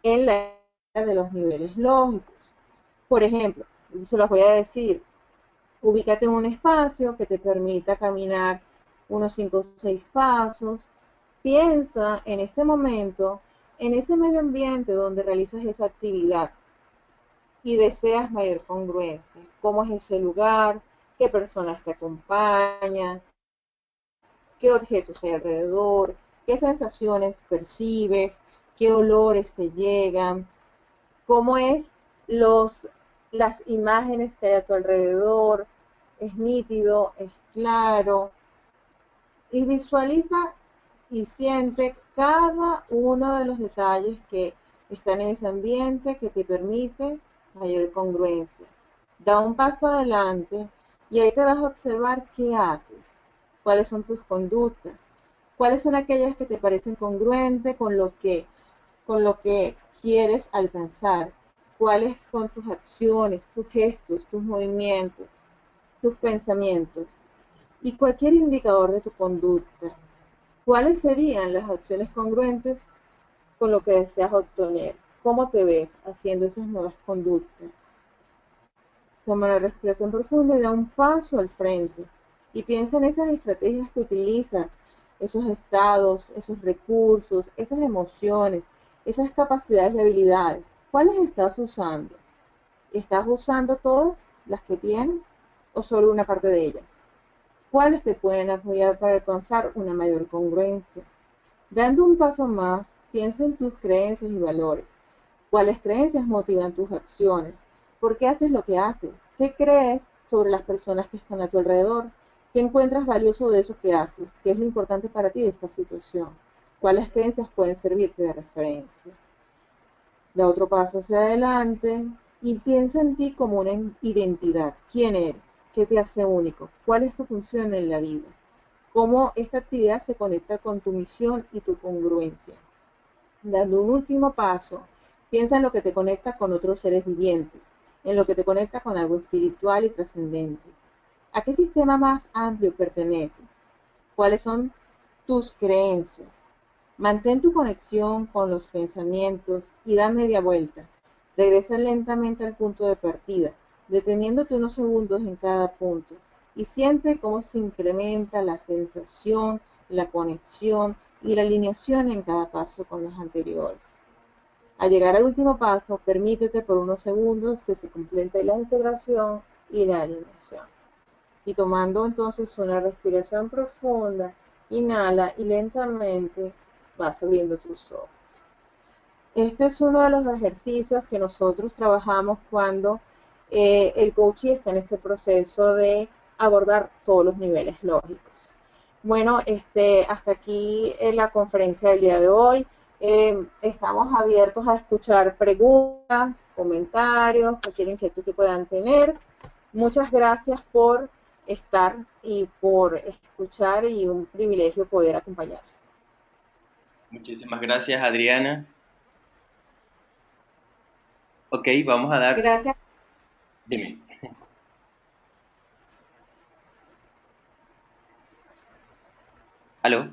en la de los niveles lógicos. Por ejemplo, se los voy a decir, ubícate en un espacio que te permita caminar unos 5 o 6 pasos. Piensa en este momento en ese medio ambiente donde realizas esa actividad y deseas mayor congruencia. ¿Cómo es ese lugar? ¿Qué personas te acompañan? ¿Qué objetos hay alrededor? ¿Qué sensaciones percibes? ¿Qué olores te llegan? ¿Cómo es las imágenes que hay a tu alrededor? ¿Es nítido? ¿Es claro? Y visualiza y siente cada uno de los detalles que están en ese ambiente que te permite mayor congruencia. Da un paso adelante y ahí te vas a observar qué haces, cuáles son tus conductas, cuáles son aquellas que te parecen congruentes con lo que quieres alcanzar, cuáles son tus acciones, tus gestos, tus movimientos, tus pensamientos y cualquier indicador de tu conducta. ¿Cuáles serían las acciones congruentes con lo que deseas obtener? ¿Cómo te ves haciendo esas nuevas conductas? Toma una respiración profunda y da un paso al frente. Y piensa en esas estrategias que utilizas, esos estados, esos recursos, esas emociones, esas capacidades y habilidades. ¿Cuáles estás usando? ¿Estás usando todas las que tienes o solo una parte de ellas? cuáles te pueden apoyar para alcanzar una mayor congruencia. Dando un paso más, piensa en tus creencias y valores. ¿Cuáles creencias motivan tus acciones? ¿Por qué haces lo que haces? ¿Qué crees sobre las personas que están a tu alrededor? ¿Qué encuentras valioso de eso que haces? ¿Qué es lo importante para ti de esta situación? ¿Cuáles creencias pueden servirte de referencia? Da otro paso hacia adelante y piensa en ti como una identidad. ¿Quién eres? ¿Qué te hace único? ¿Cuál es tu función en la vida? ¿Cómo esta actividad se conecta con tu misión y tu congruencia? Dando un último paso, piensa en lo que te conecta con otros seres vivientes, en lo que te conecta con algo espiritual y trascendente. ¿A qué sistema más amplio perteneces? ¿Cuáles son tus creencias? Mantén tu conexión con los pensamientos y da media vuelta. Regresa lentamente al punto de partida, deteniéndote unos segundos en cada punto y siente cómo se incrementa la sensación, la conexión y la alineación en cada paso con los anteriores. Al llegar al último paso, permítete por unos segundos que se complete la integración y la alineación. Y tomando entonces una respiración profunda, inhala y lentamente vas abriendo tus ojos. Este es uno de los ejercicios que nosotros trabajamos cuando el coaching está en este proceso de abordar todos los niveles lógicos. Bueno, hasta aquí la conferencia del día de hoy. Estamos abiertos a escuchar preguntas, comentarios, cualquier inquietud que puedan tener. Muchas gracias por estar y por escuchar y un privilegio poder acompañarles. Muchísimas gracias, Adriana. Ok, vamos a dar... Gracias. Dime. ¿Aló?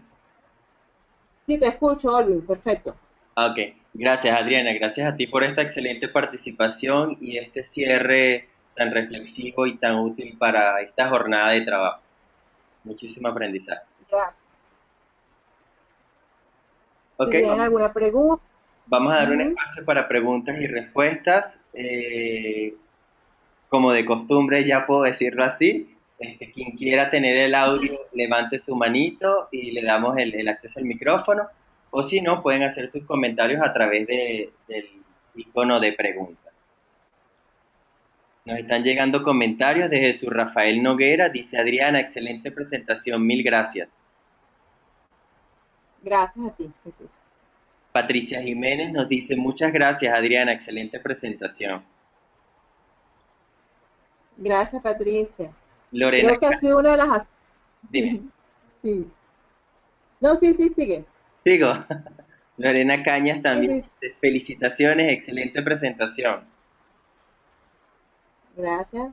Sí, te escucho, Olvin, perfecto. Ok, gracias, Adriana. Gracias a ti por esta excelente participación y este cierre tan reflexivo y tan útil para esta jornada de trabajo. Muchísimo aprendizaje. Gracias. Ok, Si tienen alguna pregunta. vamos a dar un espacio para preguntas y respuestas. Como de costumbre, ya puedo decirlo así. Quien quiera tener el audio, levante su manito y le damos el acceso al micrófono. O si no, pueden hacer sus comentarios a través del icono de preguntas. Nos están llegando comentarios de Jesús Rafael Noguera. Dice Adriana, excelente presentación, mil gracias. Gracias a ti, Jesús. Patricia Jiménez nos dice, muchas gracias, Adriana, excelente presentación. Gracias, Patricia. Lorena, Creo que ha sido una de las... dime. Sí. No, sí, sigue. Digo, Lorena Cañas Sí, también sí. dice, felicitaciones, excelente presentación. Gracias.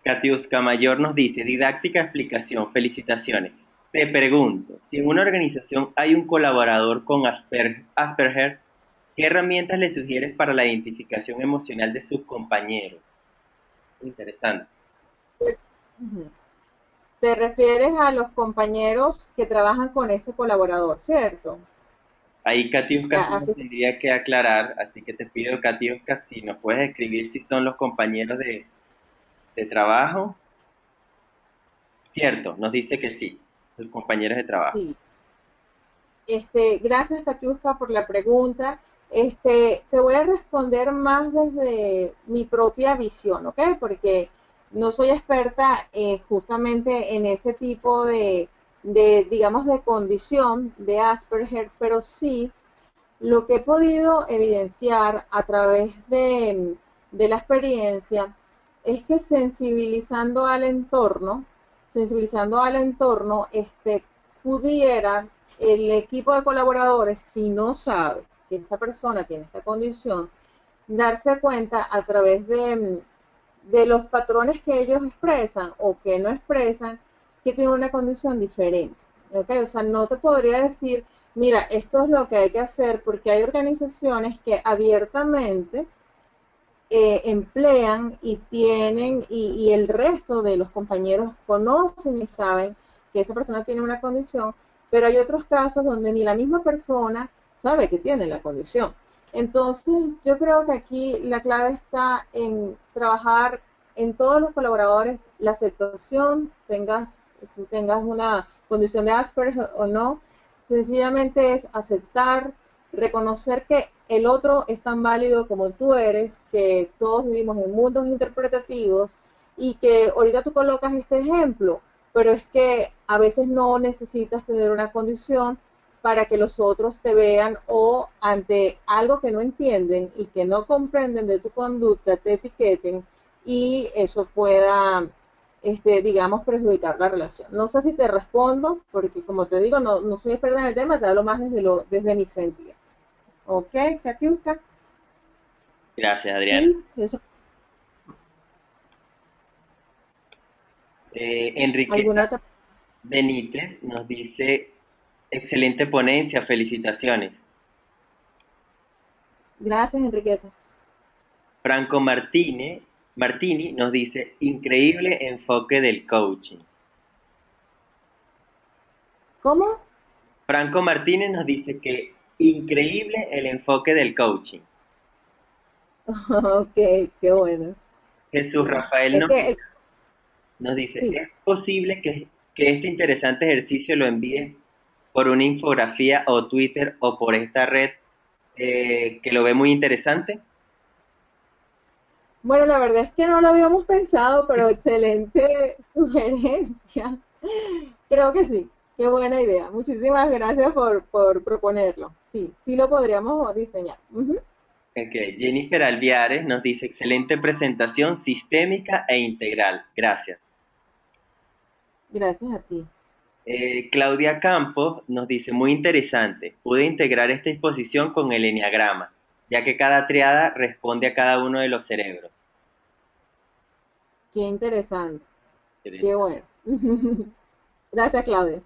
Katiuska Mayor nos dice, didáctica explicación, felicitaciones. Te pregunto, si en una organización hay un colaborador con Asperger, ¿qué herramientas le sugieres para la identificación emocional de sus compañeros? Interesante. Uh-huh. Te refieres a los compañeros que trabajan con este colaborador, ¿cierto? Ahí Katiuska sí nos Así, tendría que aclarar, así que te pido, Katiuska, si nos puedes escribir si son los compañeros de trabajo. Cierto, nos dice que sí, los compañeros de trabajo. sí. Gracias, Katiuska, por la pregunta. Te voy a responder más desde mi propia visión, ¿ok? Porque no soy experta justamente en ese tipo digamos, de condición de Asperger, pero sí lo que he podido evidenciar a través de la experiencia es que sensibilizando al entorno, pudiera el equipo de colaboradores, si no sabe que esta persona tiene esta condición, darse cuenta a través de los patrones que ellos expresan o que no expresan que tienen una condición diferente. ¿Okay? O sea, no te podría decir, mira, esto es lo que hay que hacer, porque hay organizaciones que abiertamente emplean y tienen, y el resto de los compañeros conocen y saben que esa persona tiene una condición, pero hay otros casos donde ni la misma persona sabe que tiene la condición. Entonces, yo creo que aquí la clave está en trabajar en todos los colaboradores la aceptación, tengas una condición de Asperger o no, sencillamente es aceptar, reconocer que el otro es tan válido como tú eres, que todos vivimos en mundos interpretativos y que ahorita tú colocas este ejemplo, pero es que a veces no necesitas tener una condición para que los otros te vean o ante algo que no entienden y que no comprenden de tu conducta, te etiqueten y eso pueda, digamos, perjudicar la relación. No sé si te respondo, porque como te digo, no soy experta en el tema, te hablo más desde mi sentido. ¿Ok, Katiuska? Gracias, Adriana. Sí, eso. ¿Alguna Enriqueta otra? Benítez nos dice, excelente ponencia, felicitaciones. Gracias, Enriqueta. Franco Martini nos dice, increíble enfoque del coaching. ¿Cómo? Franco Martínez nos dice que increíble el enfoque del coaching. Ok, qué bueno. Jesús Sí. Rafael Es que, Noguera nos dice, sí. ¿es posible que este interesante ejercicio lo envíes por una infografía o Twitter o por esta red que lo ve muy interesante? Bueno, la verdad es que no lo habíamos pensado, pero excelente sugerencia. Creo que sí, qué buena idea. Muchísimas gracias por proponerlo. Sí, sí lo podríamos diseñar. Ujú. Ok, Jennifer Alviares nos dice, excelente presentación sistémica e integral. Gracias. Gracias a ti. Claudia Campos nos dice, muy interesante, pude integrar esta exposición con el eneagrama, ya que cada triada responde a cada uno de los cerebros. Qué interesante. Qué Interesante. bueno. Gracias, Claudia.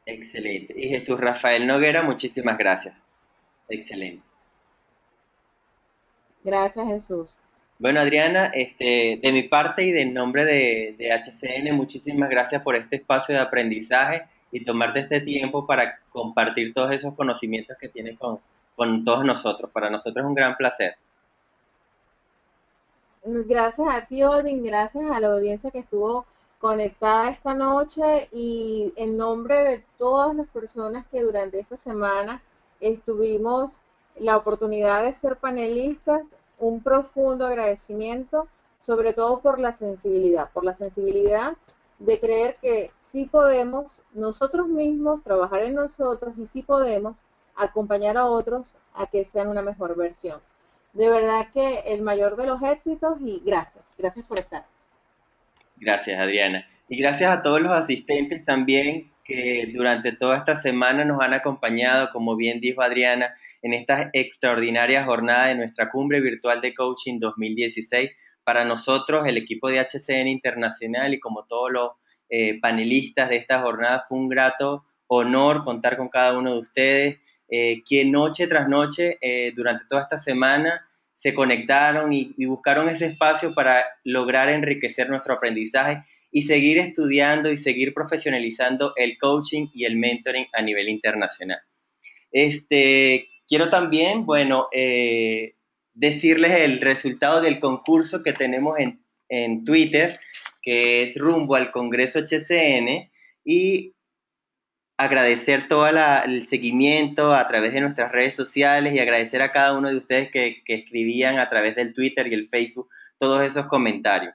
Excelente. Y Jesús Rafael Noguera, muchísimas gracias. Excelente. Gracias, Jesús. Bueno, Adriana, de mi parte y del nombre de HCN, muchísimas gracias por este espacio de aprendizaje y tomarte este tiempo para compartir todos esos conocimientos que tienes con todos nosotros. Para nosotros es un gran placer. Gracias a ti, Olvin, gracias a la audiencia que estuvo conectada esta noche y en nombre de todas las personas que durante esta semana estuvimos la oportunidad de ser panelistas, un profundo agradecimiento, sobre todo por la sensibilidad de creer que sí podemos nosotros mismos trabajar en nosotros y sí podemos acompañar a otros a que sean una mejor versión. De verdad que el mayor de los éxitos y gracias, gracias por estar. Gracias, Adriana. Y gracias a todos los asistentes también que durante toda esta semana nos han acompañado, como bien dijo Adriana, en esta extraordinaria jornada de nuestra cumbre virtual de coaching 2016. Para nosotros, el equipo de HCN Internacional y como todos los panelistas de esta jornada, fue un grato honor contar con cada uno de ustedes, que noche tras noche, durante toda esta semana, se conectaron y buscaron ese espacio para lograr enriquecer nuestro aprendizaje y seguir estudiando y seguir profesionalizando el coaching y el mentoring a nivel internacional. Quiero también, bueno, decirles el resultado del concurso que tenemos en Twitter, que es rumbo al Congreso HCN, y agradecer todo el seguimiento a través de nuestras redes sociales y agradecer a cada uno de ustedes que escribían a través del Twitter y el Facebook todos esos comentarios.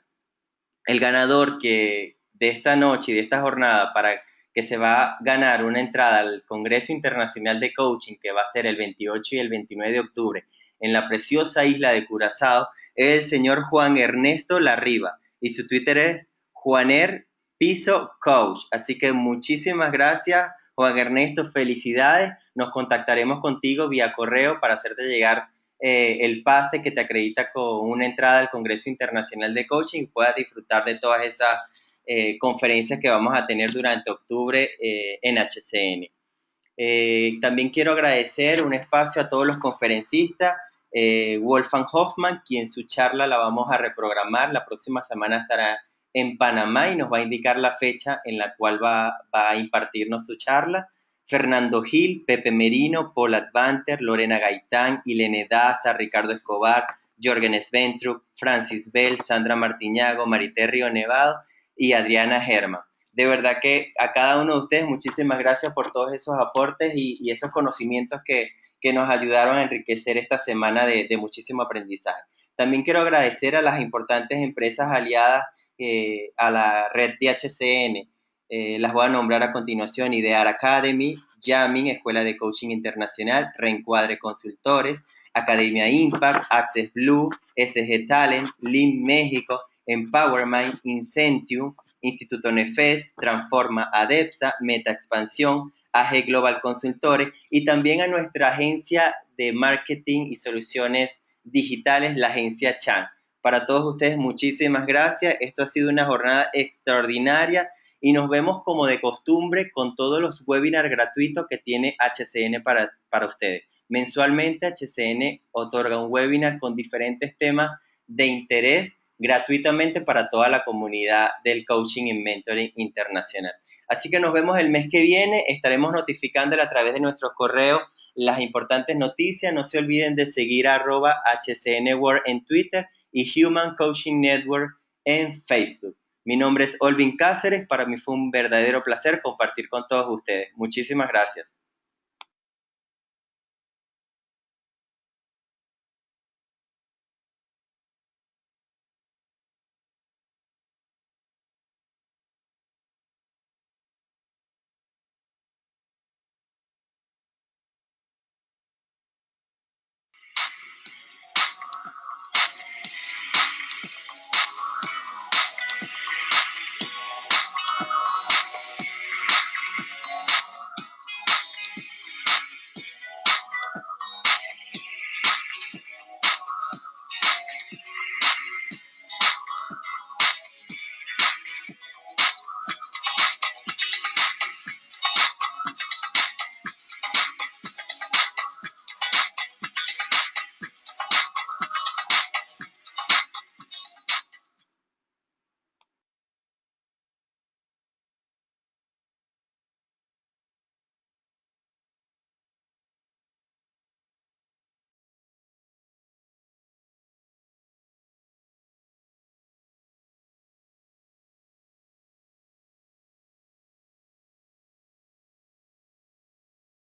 El ganador de esta noche y de esta jornada para que se va a ganar una entrada al Congreso Internacional de Coaching que va a ser el 28 y el 29 de octubre en la preciosa isla de Curazao es el señor Juan Ernesto Larriba y su Twitter es Juaner Piso Coach. Así que muchísimas gracias, Juan Ernesto, felicidades. Nos contactaremos contigo vía correo para hacerte llegar el pase que te acredita con una entrada al Congreso Internacional de Coaching y puedas disfrutar de todas esas conferencias que vamos a tener durante octubre en HCN. También quiero agradecer un espacio a todos los conferencistas. Wolfgang Hoffmann, quien su charla la vamos a reprogramar, la próxima semana estará en Panamá y nos va a indicar la fecha en la cual va a impartirnos su charla. Fernando Gil, Pepe Merino, Paul Advanter, Lorena Gaitán, Ilene Daza, Ricardo Escobar, Jorgen Svendrup, Francis Bell, Sandra Martiñago, Marité Río Nevado y Adriana Germán. De verdad que a cada uno de ustedes muchísimas gracias por todos esos aportes y esos conocimientos que nos ayudaron a enriquecer esta semana de muchísimo aprendizaje. También quiero agradecer a las importantes empresas aliadas a la red de HCN. Las voy a nombrar a continuación: Idear Academy, Yamin, Escuela de Coaching Internacional, Reencuadre Consultores, Academia Impact, Access Blue, SG Talent, Lean México, Empowermind, Incentium, Instituto Nefes, Transforma Adepsa, Meta Expansión, AG Global Consultores y también a nuestra agencia de marketing y soluciones digitales, la agencia Chan. Para todos ustedes, muchísimas gracias. Esto ha sido una jornada extraordinaria y nos vemos como de costumbre con todos los webinars gratuitos que tiene HCN para ustedes. Mensualmente HCN otorga un webinar con diferentes temas de interés gratuitamente para toda la comunidad del coaching y mentoring internacional. Así que nos vemos el mes que viene. Estaremos notificándole a través de nuestro correo las importantes noticias. No se olviden de seguir a @HCNworld en Twitter y Human Coaching Network en Facebook. Mi nombre es Olvin Cáceres. Para mí fue un verdadero placer compartir con todos ustedes. Muchísimas gracias.